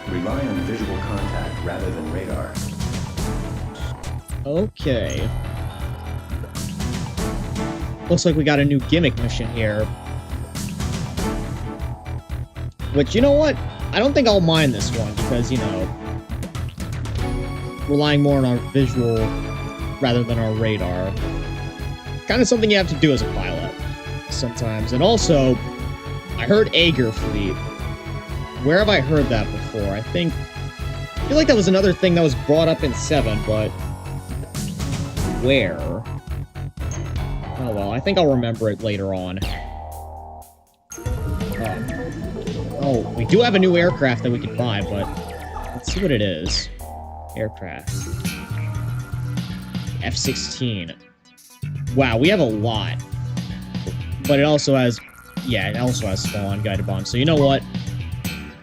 Rely on visual contact rather than radar. Okay. Looks like we got a new gimmick mission here. Which, you know what? I don't think I'll mind this one because, you know, relying more on our visual rather than our radar. Kind of something you have to do as a pilot sometimes. And also, I heard Aegir fleet. Where have I heard that before? I think I feel like that was another thing that was brought up in 7, but where? Oh well, I think I'll remember it later on. Oh, we do have a new aircraft that we can buy, but let's see what it is. Aircraft. F-16. Wow, we have a lot. But it also has... Yeah, it also has small unguided bombs. So you know what?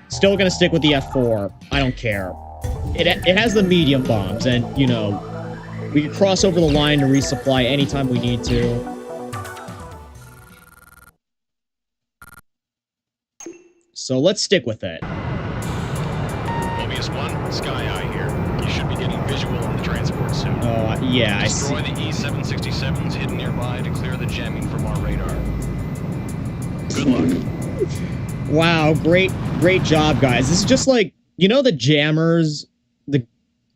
Still gonna stick with the F4. I don't care. It has the medium bombs, and, you know, we can cross over the line to resupply anytime we need to. So let's stick with it. Mobius 1, Sky Eye here. You should be getting visual on the transport soon. Oh, yeah, I see. Destroy the E-767s hidden nearby to clear the jamming from our radar. Good luck. Wow, great job, guys. This is just like, you know the jammers,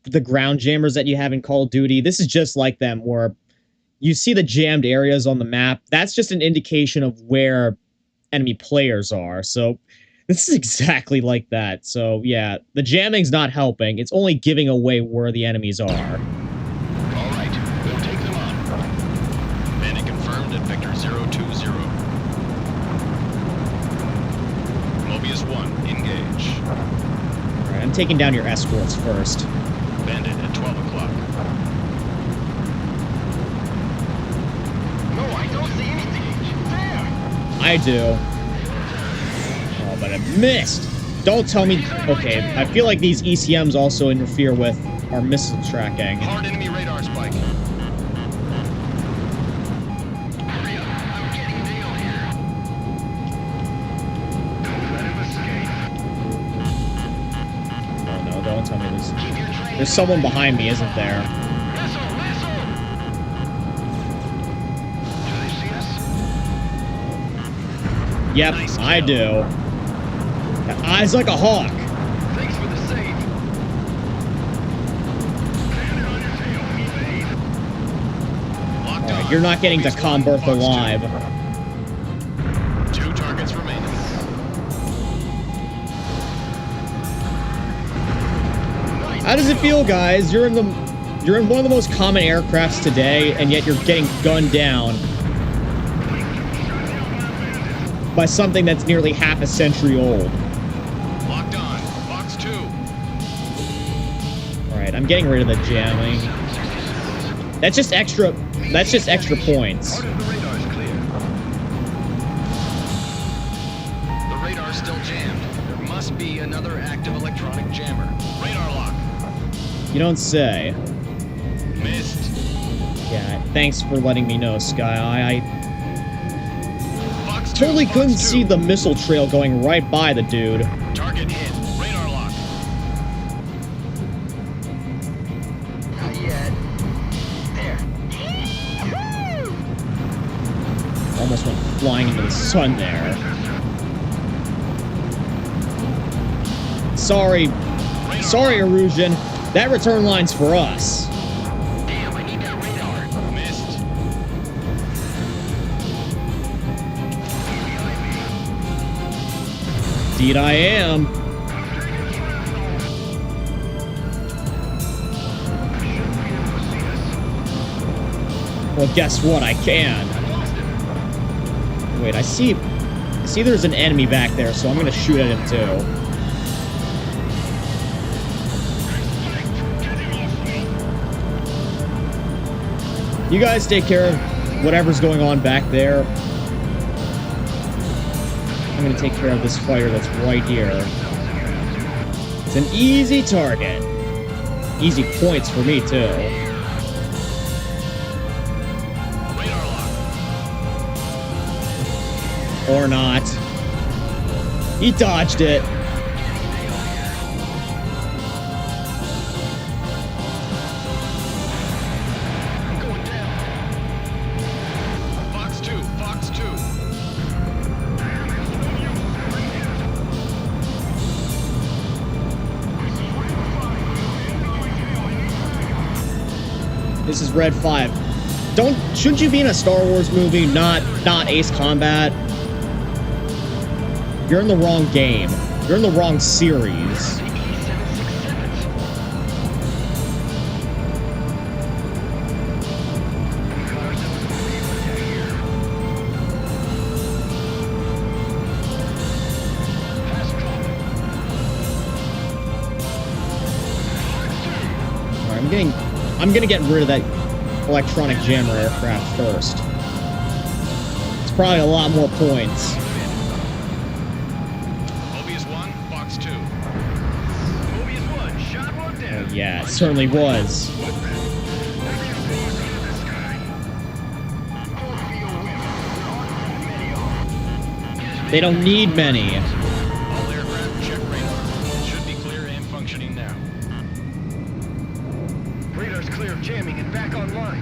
the ground jammers that you have in Call of Duty? This is just like them, where you see the jammed areas on the map. That's just an indication of where enemy players are. So this is exactly like that. So yeah, the jamming's not helping. It's only giving away where the enemies are. All right, we'll take them on. Bandit confirmed at Victor 020. Mobius 1, engage. All right, I'm taking down your escorts first. Bandit at 12 o'clock. No, I don't see anything. There! I do. Oh, but I missed. Don't tell me... Okay, I feel like these ECMs also interfere with our missile tracking. Hard enemy radar spike. Hurry up, I'm getting nailed here. Don't let him escape. Oh no, don't tell me this. Keep your train. There's someone behind me, isn't there? Missile, missile! Do they see us? Yep, Nice I kill. do. Eyes like a hawk. Thanks for the save. Bandit on your tail, evade. Locked Alright, on. you're not getting to Mobius 1, Comberth Fox 2. alive. 2 targets remaining. How does it feel, guys? You're in one of the most common aircrafts today, and yet you're getting gunned down by something that's nearly half a century old. Locked on. Fox 2. Alright, I'm getting rid of the jamming. That's just extra points. Part of the radar's clear. The radar's still jammed. There must be another active electronic jammer. Radar lock. You don't say. Missed. Yeah, thanks for letting me know, Sky. Fox 2. Totally Fox couldn't 2. see the missile trail going right by the dude. Target hit. Radar lock. Not yet. There. Almost went flying into the sun there. Sorry, Erusian. That return line's for us. Damn, I need that radar. Missed. Indeed I am. Well, guess what? I can. Wait, I see there's an enemy back there, so I'm gonna shoot at him too. You guys take care of whatever's going on back there. I'm gonna take care of this fighter that's right here. It's an easy target. Easy points for me, too. Radar lock. Or not. He dodged it. I'm going down. Fox 2. Fox 2. This is Red 5. Shouldn't you be in a Star Wars movie, not Ace Combat? You're in the wrong game. You're in the wrong series. The E-767s. I'm gonna get rid of that electronic jammer aircraft first. It's probably a lot more points. Mobius 1, Fox 2. Mobius 1, shot 1 down. Oh, yeah, it certainly was. They don't need many. All aircraft check radar. Should be clear and functioning now. Radar's clear of jamming and back online.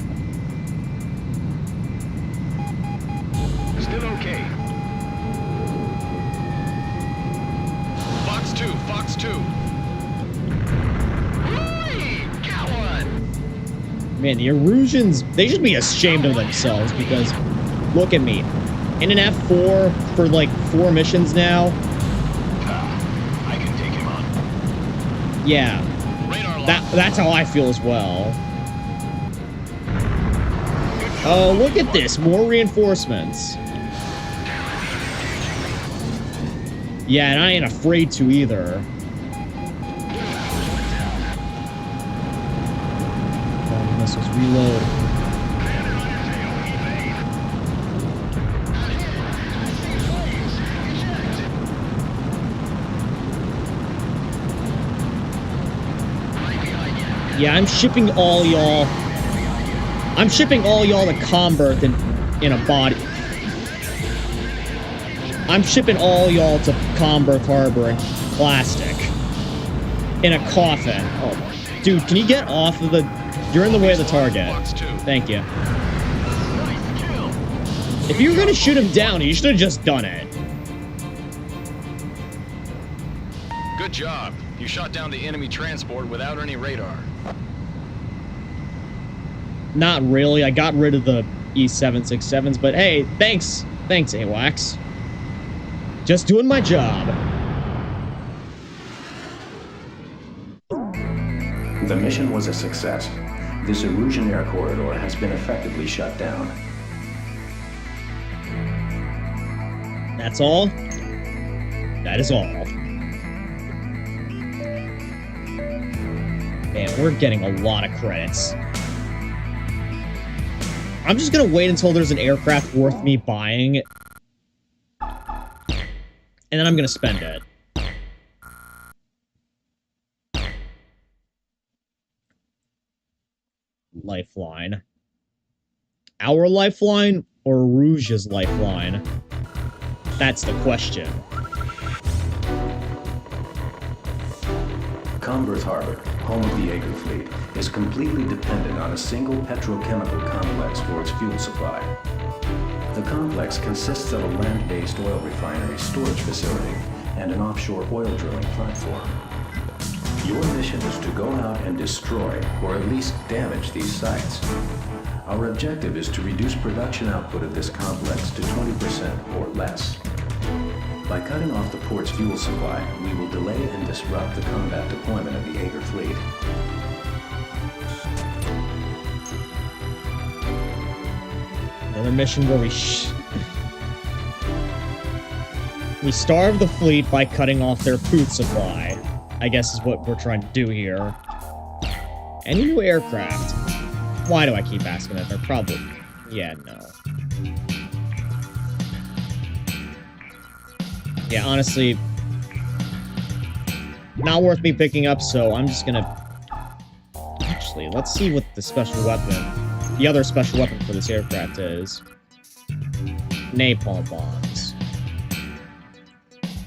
Still okay. Fox 2, Fox 2. Hey, got one! Man, the Erusians, they should be ashamed of themselves because look at me. In an F4 for like 4 missions now. I can take him on. Yeah. Radar lock. That's how I feel as well. Oh, look at this. More reinforcements. Yeah, and I ain't afraid to either. Oh, missiles reload. Yeah, I'm shipping all y'all. I'm shipping all y'all to Comberth in a body. I'm shipping all y'all to Comberth Harbor in plastic. In a coffin. Oh, dude, can you get off of the... You're in the way of the target. Thank you. If you were gonna shoot him down, you should have just done it. Good job. You shot down the enemy transport without any radar. Not really. I got rid of the E-767s, but hey, thanks. Thanks, AWACS. Just doing my job. The mission was a success. This Erusian air corridor has been effectively shut down. That's all? That is all. Man, we're getting a lot of credits. I'm just gonna wait until there's an aircraft worth me buying. And then I'm gonna spend it. Lifeline. Our lifeline or Erusia's lifeline? That's the question. Comberth Harbor, home of the Aegir fleet, is completely dependent on a single petrochemical complex for its fuel supply. The complex consists of a land-based oil refinery storage facility and an offshore oil drilling platform. Your mission is to go out and destroy, or at least damage, these sites. Our objective is to reduce production output of this complex to 20% or less. By cutting off the port's fuel supply, we will delay and disrupt the combat deployment of the Aegir fleet. Another mission where we starve the fleet by cutting off their food supply. I guess is what we're trying to do here. Any new aircraft? Why do I keep asking that? They're probably... Yeah, no. Yeah, honestly, not worth me picking up, so I'm just gonna... Actually, let's see what the special weapon... The other special weapon for this aircraft is. Napalm bombs.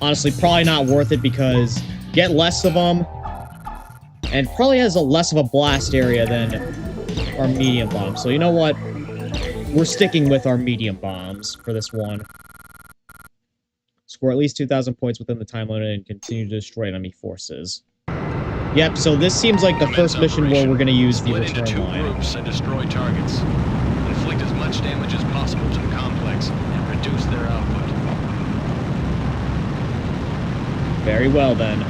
Honestly, probably not worth it because get less of them, and probably has a less of a blast area than our medium bombs. So you know what? We're sticking with our medium bombs for this one. Score at least 2,000 points within the time limit and continue to destroy enemy forces. Yep, so this seems like the first mission where we're going to use the Split into return 2 line. groups and destroy targets. Inflict as much damage as possible to the complex and reduce their output. Very well, then.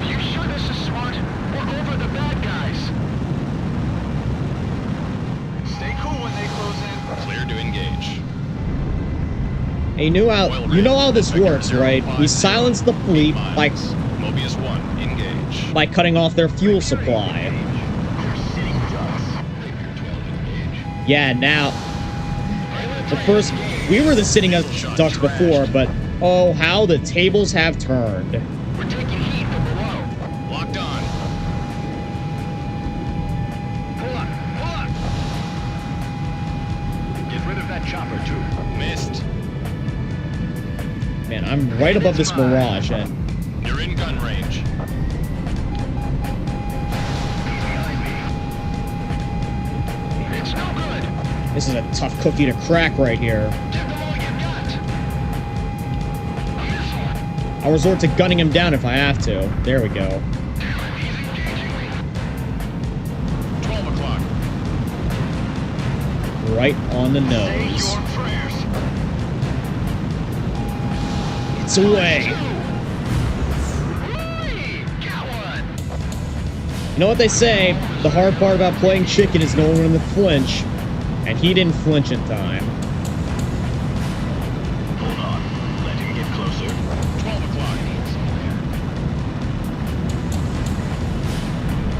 Are you sure this is smart? We're over the bad guys. Stay cool when they close in. Clear to engage. Hey, you know how this works, right? We silence the fleet by... Mobius 1, engage. by cutting off their fuel supply. Yeah, now... Well, first, we were the sitting ducks before, but oh, how the tables have turned. We're taking heat from below. Locked on. Pull up, pull up. Get rid of that chopper, too. Missed. Man, I'm right above this mirage, and... You're in gun range. It's no good. This is a tough cookie to crack right here. Give them all you've got. A missile. I'll resort to gunning him down if I have to. There we go. 12 o'clock. Right on the Say nose. your prayers. It's away. Whee! Got one. You know what they say? The hard part about playing chicken is knowing when to flinch. And he didn't flinch in time. Hold on. Let him get closer. 12 o'clock.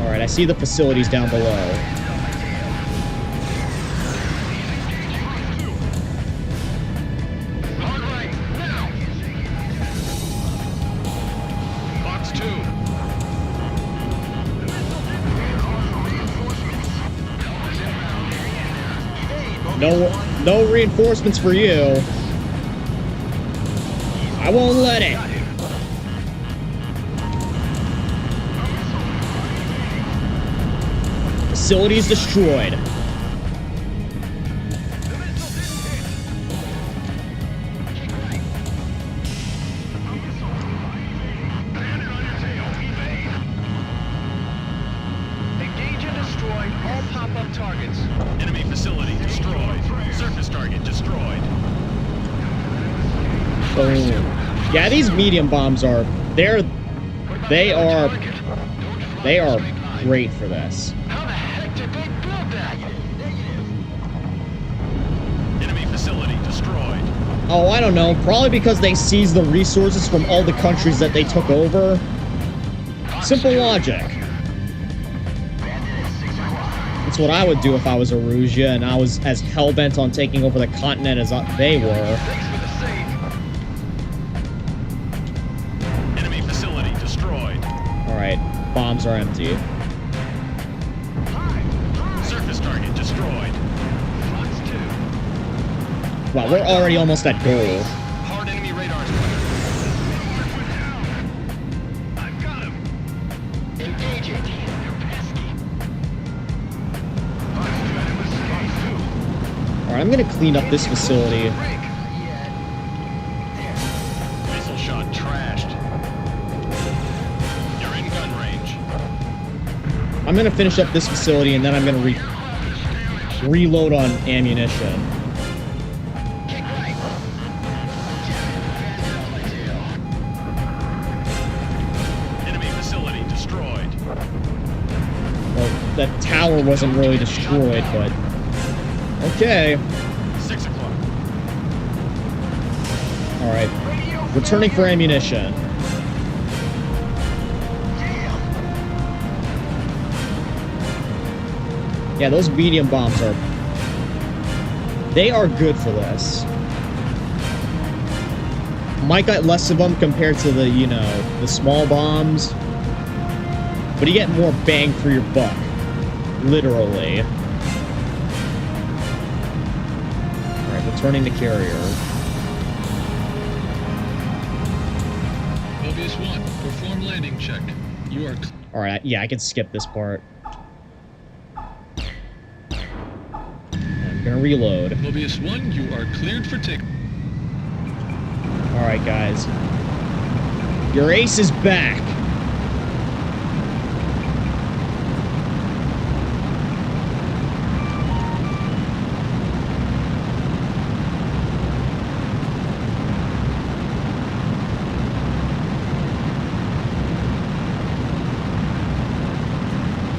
Alright, I see the facilities down below. Hard right, now. Box 2. No reinforcements for you. I won't let it. Facilities destroyed. Engage and destroy all pop-up targets. Enemy facility destroyed. Surface target destroyed. Boom. Yeah, these medium bombs are they are great for this. How the heck did they build that? Enemy facility destroyed. Oh, I don't know. Probably because they seized the resources from all the countries that they took over. Simple logic. That's what I would do if I was Erusea and I was as hell-bent on taking over the continent as they were. Thanks for the save. Enemy facility destroyed. Alright, bombs are empty. Surface target destroyed. Box 2. Wow, we're already almost at goal. Hard enemy radar spread. I've got him. Engaging. You're pesky. Alright, I'm gonna clean up this facility. Missile shot trashed. You're in gun range. I'm gonna finish up this facility and then I'm gonna reload on ammunition. Kick right. Enemy facility destroyed. Well, that tower wasn't really destroyed, but... Okay. 6 o'clock. Alright. Returning for ammunition. Yeah, those medium bombs are... They are good for this. Might get less of them compared to the, you know, the small bombs. But you get more bang for your buck. Literally. Alright, returning to carrier. Mobius 1, perform landing check. You are... Alright, yeah, I can skip this part. I'm gonna reload. Mobius 1, you are cleared for take. Alright, guys. Your ace is back!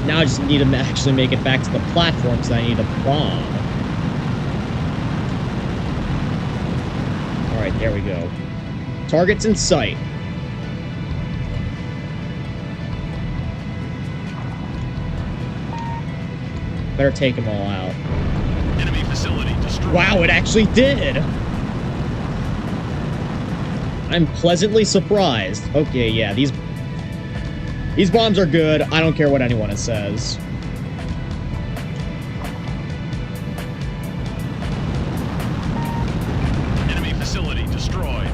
Now I just need to actually make it back to the platform because I need a bomb. Alright, there we go. Targets in sight. Better take them all out. Enemy facility destroyed. Wow, it actually did! I'm pleasantly surprised. Okay, yeah, these bombs are good. I don't care what anyone says. Enemy facility destroyed.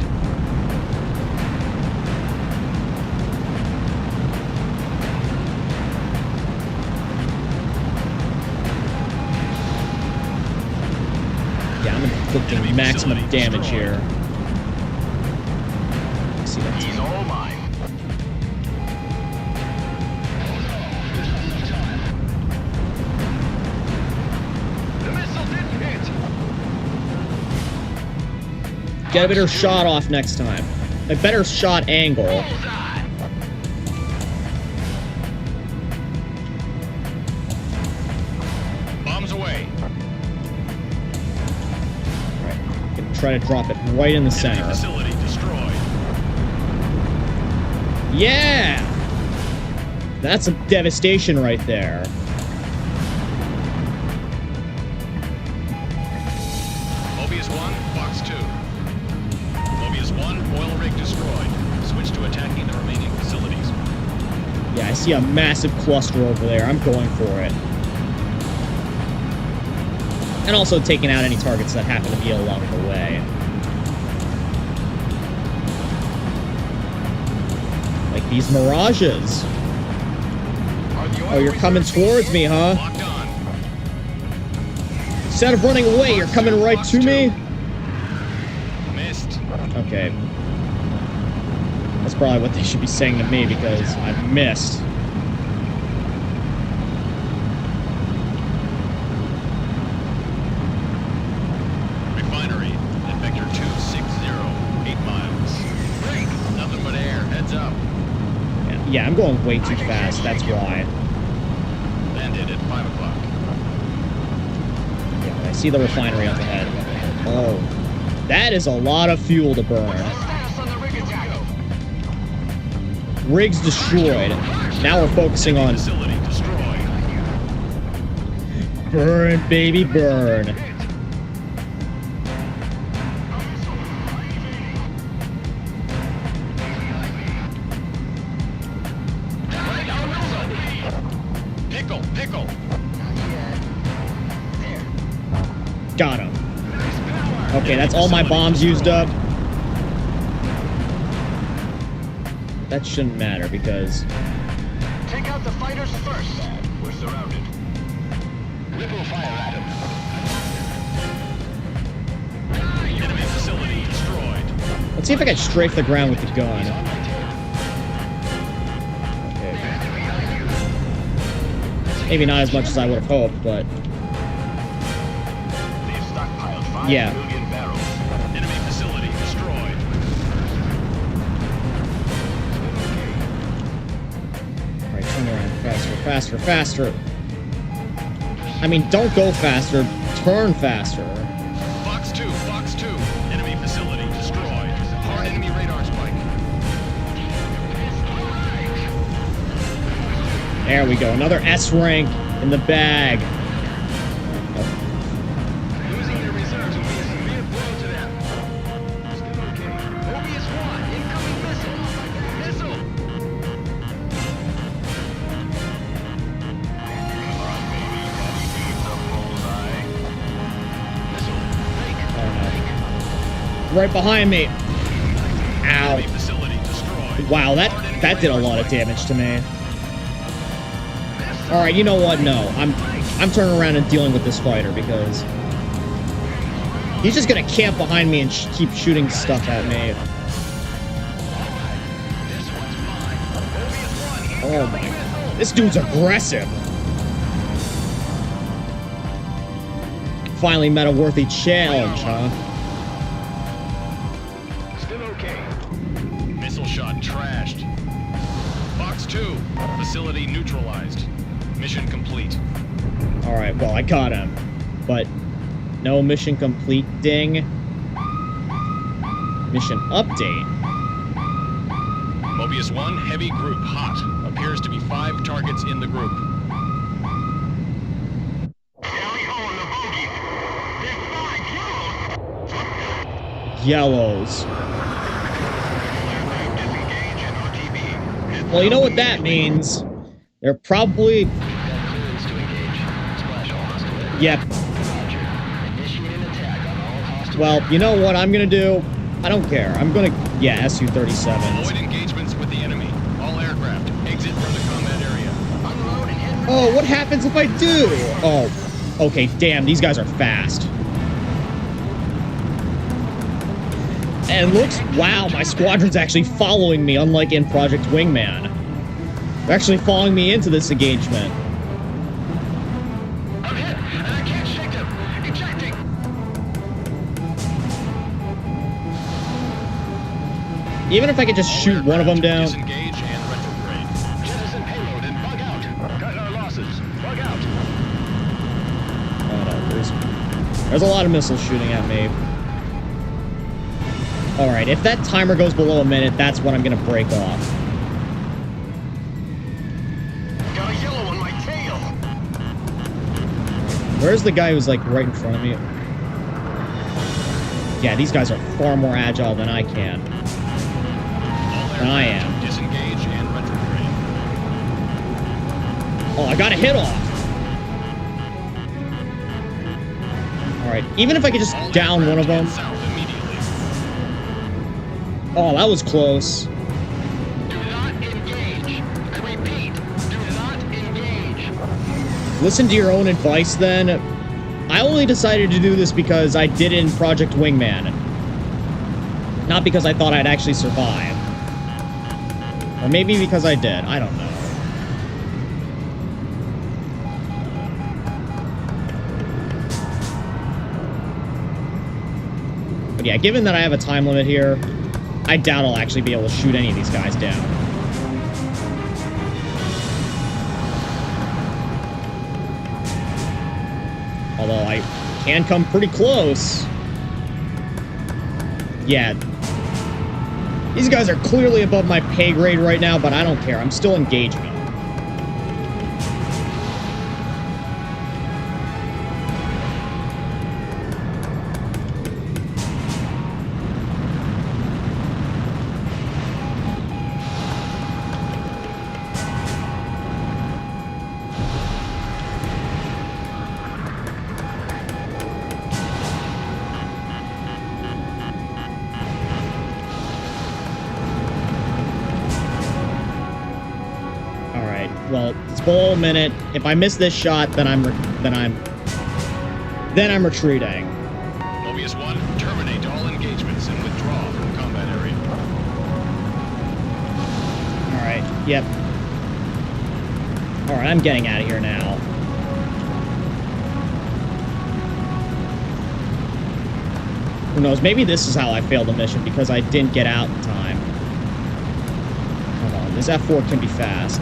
Yeah, I'm inflicting Enemy maximum facility damage destroyed. here. Let's see that. He's all mine. The missile didn't hit. Get a better shot off next time. A better shot angle. Bullseye. Bombs away. Right. Gonna try to drop it right in the Enemy center. facility destroyed. Yeah! That's a devastation right there. Mobius 1, Fox 2. Mobius 1, oil rig destroyed. Switch to attacking the remaining facilities. Yeah, I see a massive cluster over there. I'm going for it. And also taking out any targets that happen to be along the way. Like these mirages. Oh, you're coming towards me, huh? Locked on. Instead of running away, you're coming right to me? Missed. Okay. That's probably what they should be saying to me because I missed. Refinery at vector 260, 8 miles. Great. Nothing but air. Heads up. Yeah, I'm going way too fast. That's why. Landed at 5 o'clock. Yeah, I see the refinery up ahead. Oh, that is a lot of fuel to burn. Status on the rig attack. Rigs destroyed. Now we're focusing on Facility destroyed. burn, baby, burn. Pickle, pickle. Got him. Okay, that's all my bombs used up. That shouldn't matter because Take out the fighters first. We're surrounded. Ripple fire at him. Enemy facility destroyed. let's see if I can strafe the ground with the gun. Okay. Maybe not as much as I would have hoped, but They've stockpiled 5 Yeah. million barrels. Enemy facility destroyed. alright, turn around faster, faster, faster. I mean, don't go faster, turn faster. Fox 2, Fox 2. Enemy facility destroyed. Hard enemy radar spike. There we go, another S rank in the bag. Losing their reserves will be a severe blow to them. Still okay. Mobius 1, incoming missile. Missile. Right behind me. Enemy Ow. facility destroyed. Wow, Hard enemy that did a radar lot of spike. damage to me. Alright, you know what? No. I'm turning around and dealing with this fighter because he's just gonna camp behind me and keep shooting stuff at me. Oh my. This dude's aggressive. Finally met a worthy challenge, huh? Still okay. Missile shot trashed. Fox 2, facility neutralized. Mission complete. Alright, well, I got him. But no mission complete, ding. Mission update. Mobius 1, heavy group hot. Appears to be 5 targets in the group. yellows. Well, you know what that means. They're probably... Yep. Well, you know what I'm gonna do? I don't care. I'm gonna... Yeah, Su-37s. Avoid engagements with the enemy. All aircraft, exit from the combat area. Oh, what happens if I do? Oh, okay, damn, these guys are fast. And looks... Wow, my squadron's actually following me, unlike in Project Wingman. They're actually following me into this engagement. I'm hit, and I can't shake them. Ejecting. Even if I could just shoot one of them down. Disengage and retrograde. Jettison payload and bug out. Cut our losses. Bug out. Oh, no, there's a lot of missiles shooting at me. Alright, if that timer goes below a minute, that's when I'm gonna break off. Got a yellow on my tail. Where's the guy who's, like, right in front of me? Yeah, these guys are far more agile than I can. Than I am. Disengage and retrograde. Oh, I got a hit off! Alright, even if I could just down one of them... South immediately. Oh, that was close. Do not engage. I repeat, do not engage. Listen to your own advice, then. I only decided to do this because I did it in Project Wingman. Not because I thought I'd actually survive. Or maybe because I did. I don't know. But yeah, given that I have a time limit here, I doubt I'll actually be able to shoot any of these guys down. Although I can come pretty close. Yeah. These guys are clearly above my pay grade right now, but I don't care. I'm still engaging them. Well, it's below a minute. If I miss this shot, then I'm retreating. Mobius 1, terminate all engagements and withdraw from the combat area. All right. Yep. All right, I'm getting out of here now. Who knows? Maybe this is how I failed the mission because I didn't get out in time. Hold on. This F4 can be fast.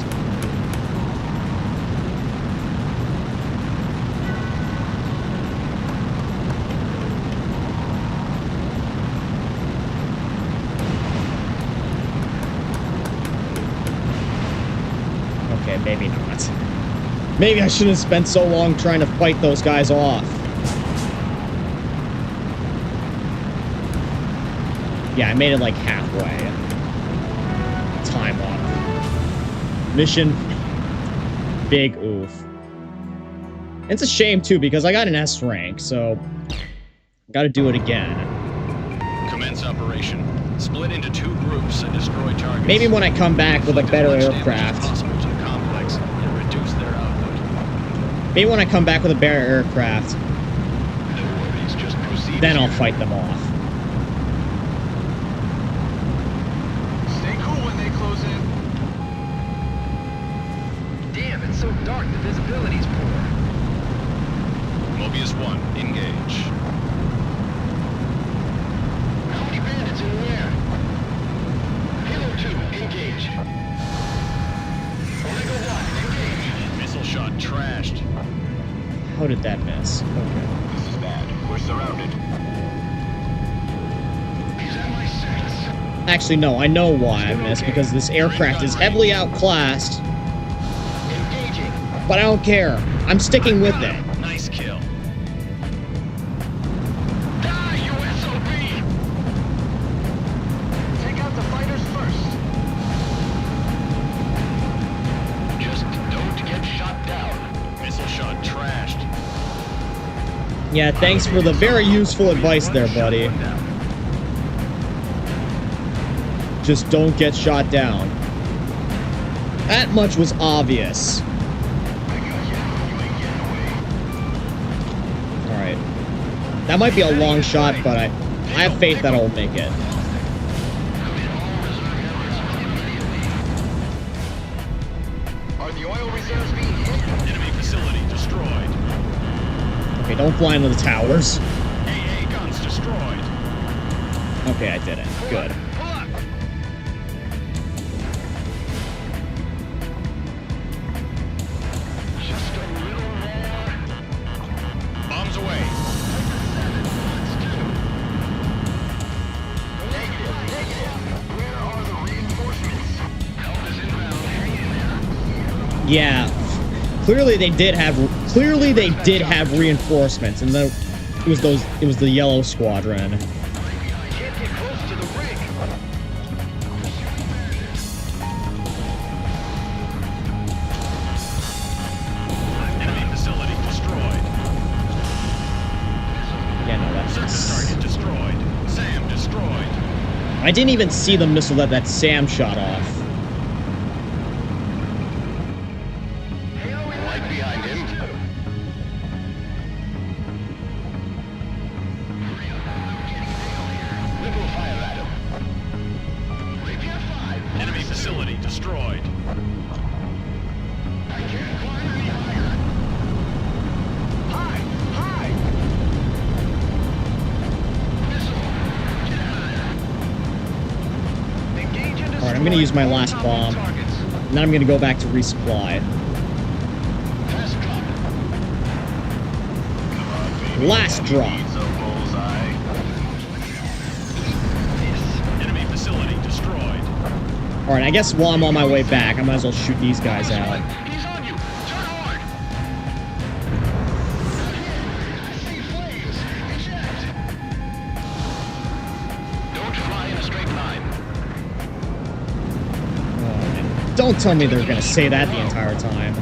Maybe not. Maybe I shouldn't have spent so long trying to fight those guys off. Yeah, I made it like halfway. Time off. Mission. Big oof. It's a shame too because I got an S rank, so I gotta do it again. Commence operation. Split into 2 groups and destroy targets. Maybe when I come back with a better aircraft. Maybe when I come back with a better aircraft, then I'll fight them off. Stay cool when they close in. Damn, it's so dark, the visibility's poor. Mobius 1, engage. How many bandits in the air? Halo 2, engage. Omega 1, engage. Missile shot trashed. How did that miss? Okay. This is bad. We're surrounded. He's at my 6. Actually, no, I know why I missed, because this aircraft is heavily outclassed. Engaging. But I don't care. I'm sticking with it. Nice kill. Die, you SOB! Yeah, thanks for the very useful advice there, buddy. Just don't get shot down. That much was obvious. Alright. That might be a long shot, but I have faith that I'll make it. Are the oil reserves being hit? Enemy facility destroyed. Okay, don't fly into the towers. AA guns destroyed. Okay, I didn't. Good. Pull up! Just a little more. Bombs away. Negative. Where are the reinforcements? Help is inbound. Hang in there. Yeah. Clearly they did have reinforcements, and it was the yellow squadron. Can't get close to the rig. Enemy facility destroyed. Yeah, no, Second that's... target destroyed. SAM destroyed. I didn't even see the missile that Sam shot off. Right behind him. Liberal fire at him. Rapier 5. Enemy facility destroyed. I can't climb any higher. High! High! Missile! Get out of there! Engage and destroy. Alright, I'm gonna use my last all bomb. targets. And then I'm gonna go back to resupply. Fast drop. Last drop. Enemy facility destroyed. Alright, I guess while I'm on my way back, I might as well shoot these guys out. He's on you! Turn hard! I see flames! Eject! Don't fly in a straight line. Oh, man. Don't tell me they're gonna say that the entire time.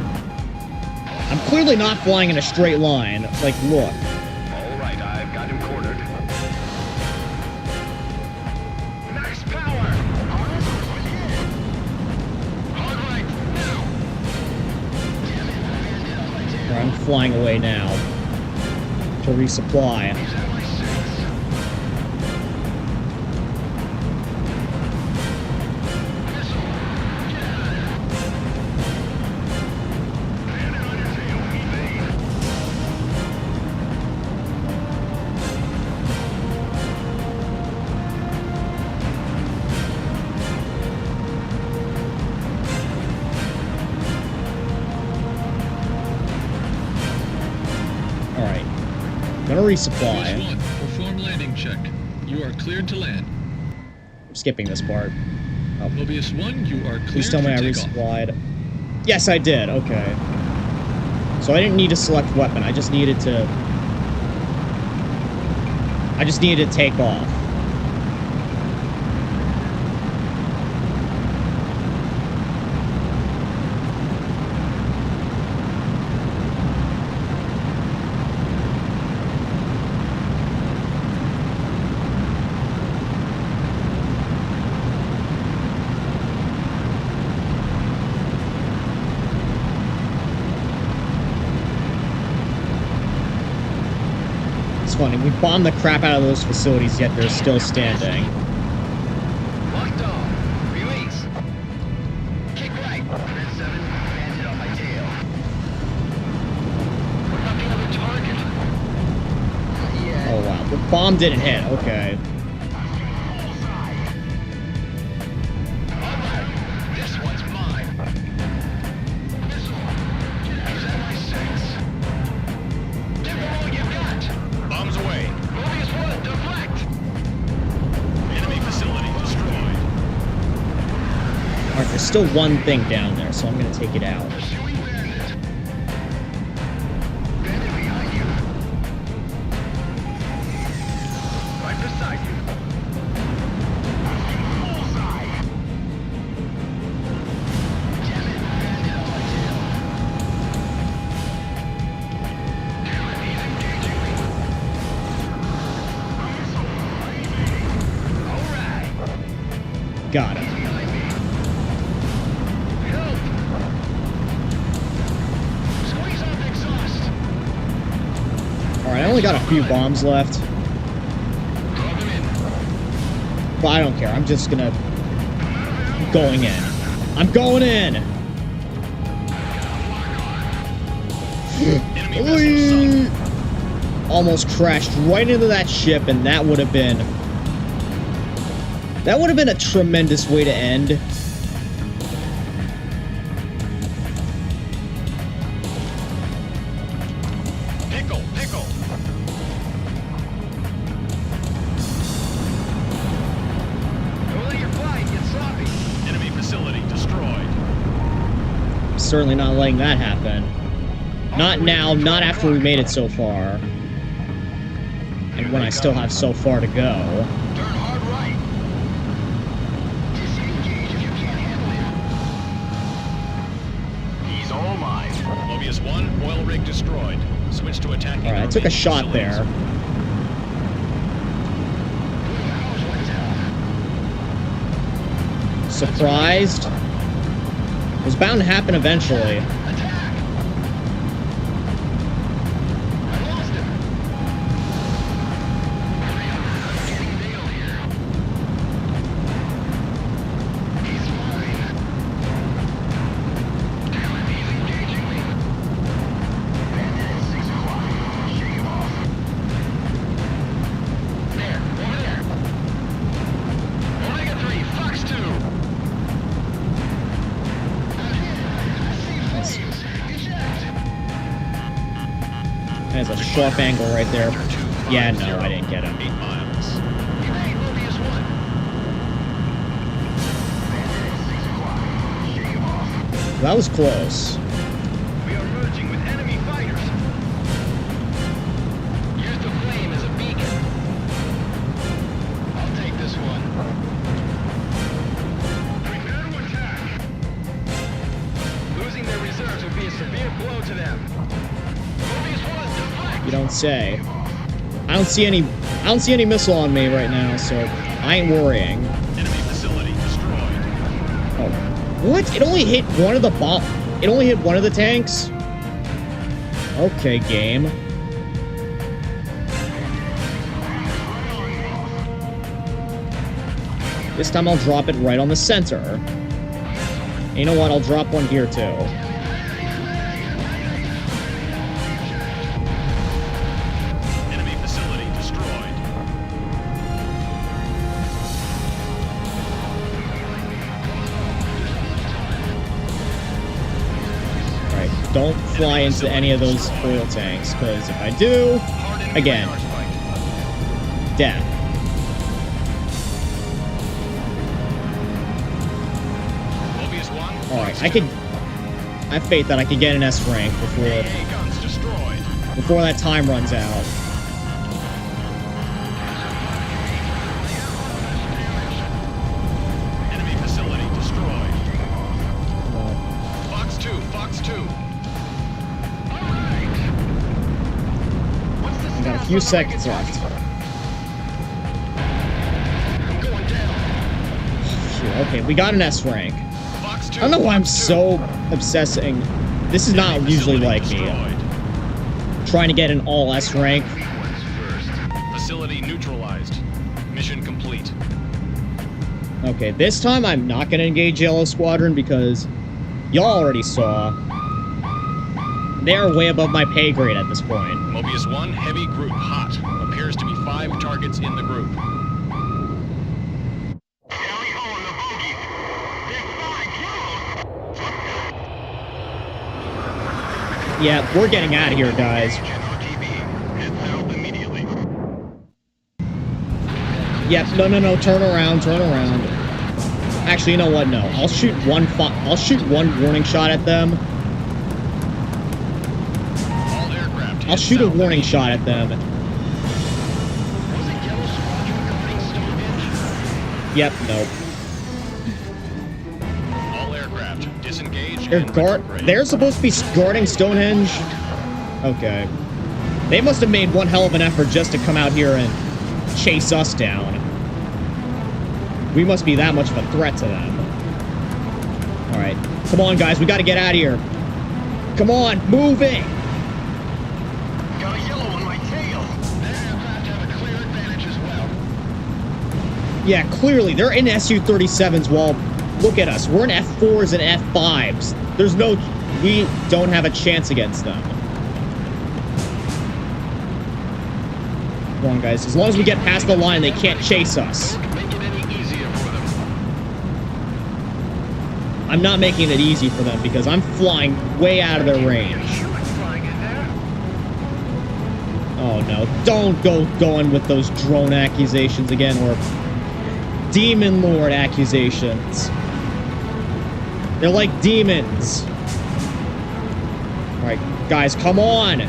I'm clearly not flying in a straight line. Like, look. All right, I've got him cornered. Max power! Hard right, now! Alright, I'm flying away now. To resupply. He's at my 6. Missile! Get out of there! Landing on your tail, evade! Alright. Gonna resupply. Mobius 1, perform landing check. You are cleared to land. I'm skipping this part. Oh, Mobius 1, you are cleared please tell me for I takeoff. resupplied. Yes, I did. Okay. So I didn't need to select weapon. I just needed to take off. It's funny, we bombed the crap out of those facilities, yet they're still standing. Locked on. Release. Kick right. 7, landed on my tail. What about the other target? Yeah. Oh wow, the bomb didn't hit. Okay. Alright, this one's mine. Missile. He's at my 6. Give him all you got. Bombs away. Mobius 1, deflect. Enemy facility destroyed. Alright, there's still one thing down there, so I'm gonna take it out. Pursuing bandit. Bandit behind you. Right beside you. Bullseye. Damn it, bandit on my tail. Damn it, he's engaging me. Got it. Help! Squeeze off exhaust. Alright, I only got a few bombs left. Drop him in. But I don't care. I'm just gonna... going in. I'm going in! Enemy vessel sunk. Almost crashed right into that ship, and that would have been... that would have been a tremendous way to end. Pickle, pickle. Don't let your flight get sloppy. Enemy facility destroyed. Certainly not letting that happen. Not now, not after we made it so far. And when I still have so far to go. Turn hard right. Disengage if you can't handle him. He's all mine. Mobius 1, oil rig destroyed. Switch to attacking. Alright, I took a shot there. Surprised? It was bound to happen eventually. Attack! I lost him. Hurry up. Getting nailed here. He's fine. Damn it, he's engaging me. Bandit 6 o'clock. Shave off. There, over there. Omega 3, Fox 2. There's a sharp angle right there. Yeah, no, I didn't get him. 8 miles. You made Mobius 1. Bandit 6 o'clock. Shave off. That was close. We are merging with enemy fighters. Use the flame as a beacon. I'll take this one. Prepare to attack. Losing their reserves would be a severe blow to them. Mobius 1, deflect. You don't say. I don't see any missile on me right now, so I ain't worrying. Enemy facility destroyed. Oh. What? It only hit one of the bomb. It only hit one of the tanks? Okay, game. This time I'll drop it right on the center. And you know what? I'll drop one here too. Enemy facility destroyed. Alright, don't fly into any of those oil tanks, because if I do, again, death. Mobius 1. Alright, I have faith that I could get an S rank AA guns destroyed. before that time runs out. Enemy facility destroyed. Well, Fox 2, Fox 2. I got a few seconds left. I'm going down. Phew, okay, we got an S rank. Fox 2. I don't know why I'm Fox 2. so obsessing. This is not Enemy usually facility like me. destroyed. Trying to get an all S rank. Facility neutralized. Mission complete. Okay, this time I'm not going to engage Yellow Squadron because y'all already saw. They're way above my pay grade at this point. Mobius 1, heavy group hot. Appears to be 5 targets in the group. Yeah, we're getting out of here, guys. Yep, no, turn around. Actually, you know what? No, I'll shoot one warning shot at them. All aircraft. I'll shoot a warning shot at them. Was it Yellow Squadron guarding Stonehenge? Yep, nope. All aircraft disengage. and retrograde. They're supposed to be guarding Stonehenge? Okay. They must have made one hell of an effort just to come out here and chase us down. We must be that much of a threat to them. Alright. Come on, guys. We gotta get out of here. Come on. Move it. Got a yellow on my tail. Their aircraft have a clear advantage as well. Yeah, clearly. They're in Su-37s while... Look at us. We're in F-4s and F-5s. There's no... We don't have a chance against them. Come on, guys. As long as we get past the line, they can't chase us. Don't make it any easier for them. I'm not making it easy for them because I'm flying way out of their range. Oh, no. Don't go going with those drone accusations again, or Demon Lord accusations. They're like demons. Alright, guys, come on! They're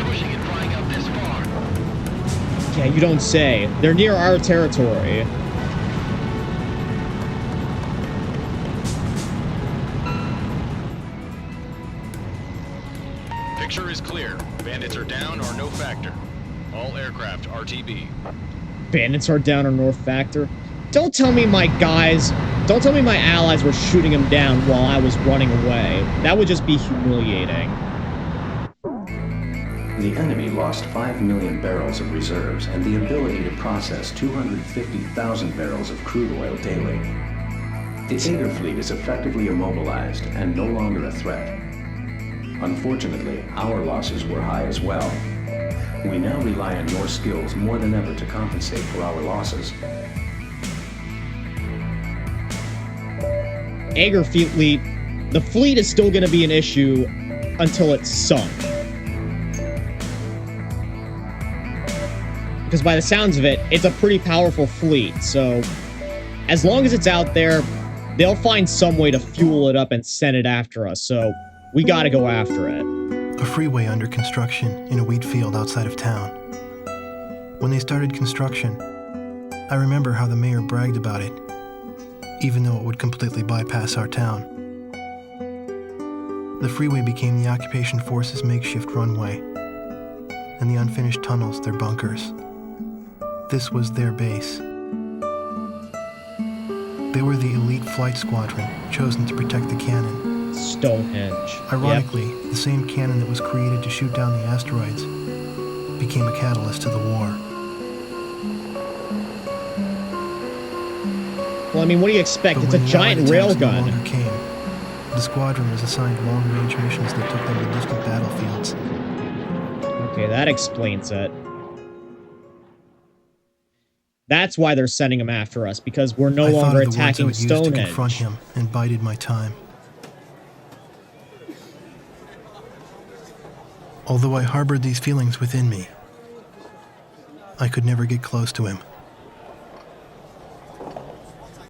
pushing and flying up this far. Yeah, you don't say. They're near our territory. Picture is clear. Bandits are down or no factor. All aircraft RTB. Bandits are down on North Factor. Don't tell me my guys... Don't tell me my allies were shooting him down while I was running away. That would just be humiliating. The enemy lost 5 million barrels of reserves and the ability to process 250,000 barrels of crude oil daily. The Aegir fleet is effectively immobilized and no longer a threat. Unfortunately, our losses were high as well. We now rely on your skills more than ever to compensate for our losses. Aegir fleet, the fleet is still going to be an issue until it's sunk. Because by the sounds of it, it's a pretty powerful fleet, so as long as it's out there, they'll find some way to fuel it up and send it after us, so we gotta go after it. A freeway under construction in a wheat field outside of town. When they started construction, I remember how the mayor bragged about it, even though it would completely bypass our town. The freeway became the occupation force's makeshift runway, and the unfinished tunnels their bunkers. This was their base. They were the elite flight squadron chosen to protect the cannon. Stonehenge. Ironically, the same cannon that was created to shoot down the asteroids became a catalyst to the war. Well, I mean, what do you expect? But It's a when the giant Allied attacks no railgun. longer came, the squadron was assigned long-range missions that took them to distant battlefields. Okay, that explains it. That's why they're sending him after us, because we're no I thought longer of the words I attacking would use to confront Stonehenge. him and bided my time. Although I harbored these feelings within me, I could never get close to him.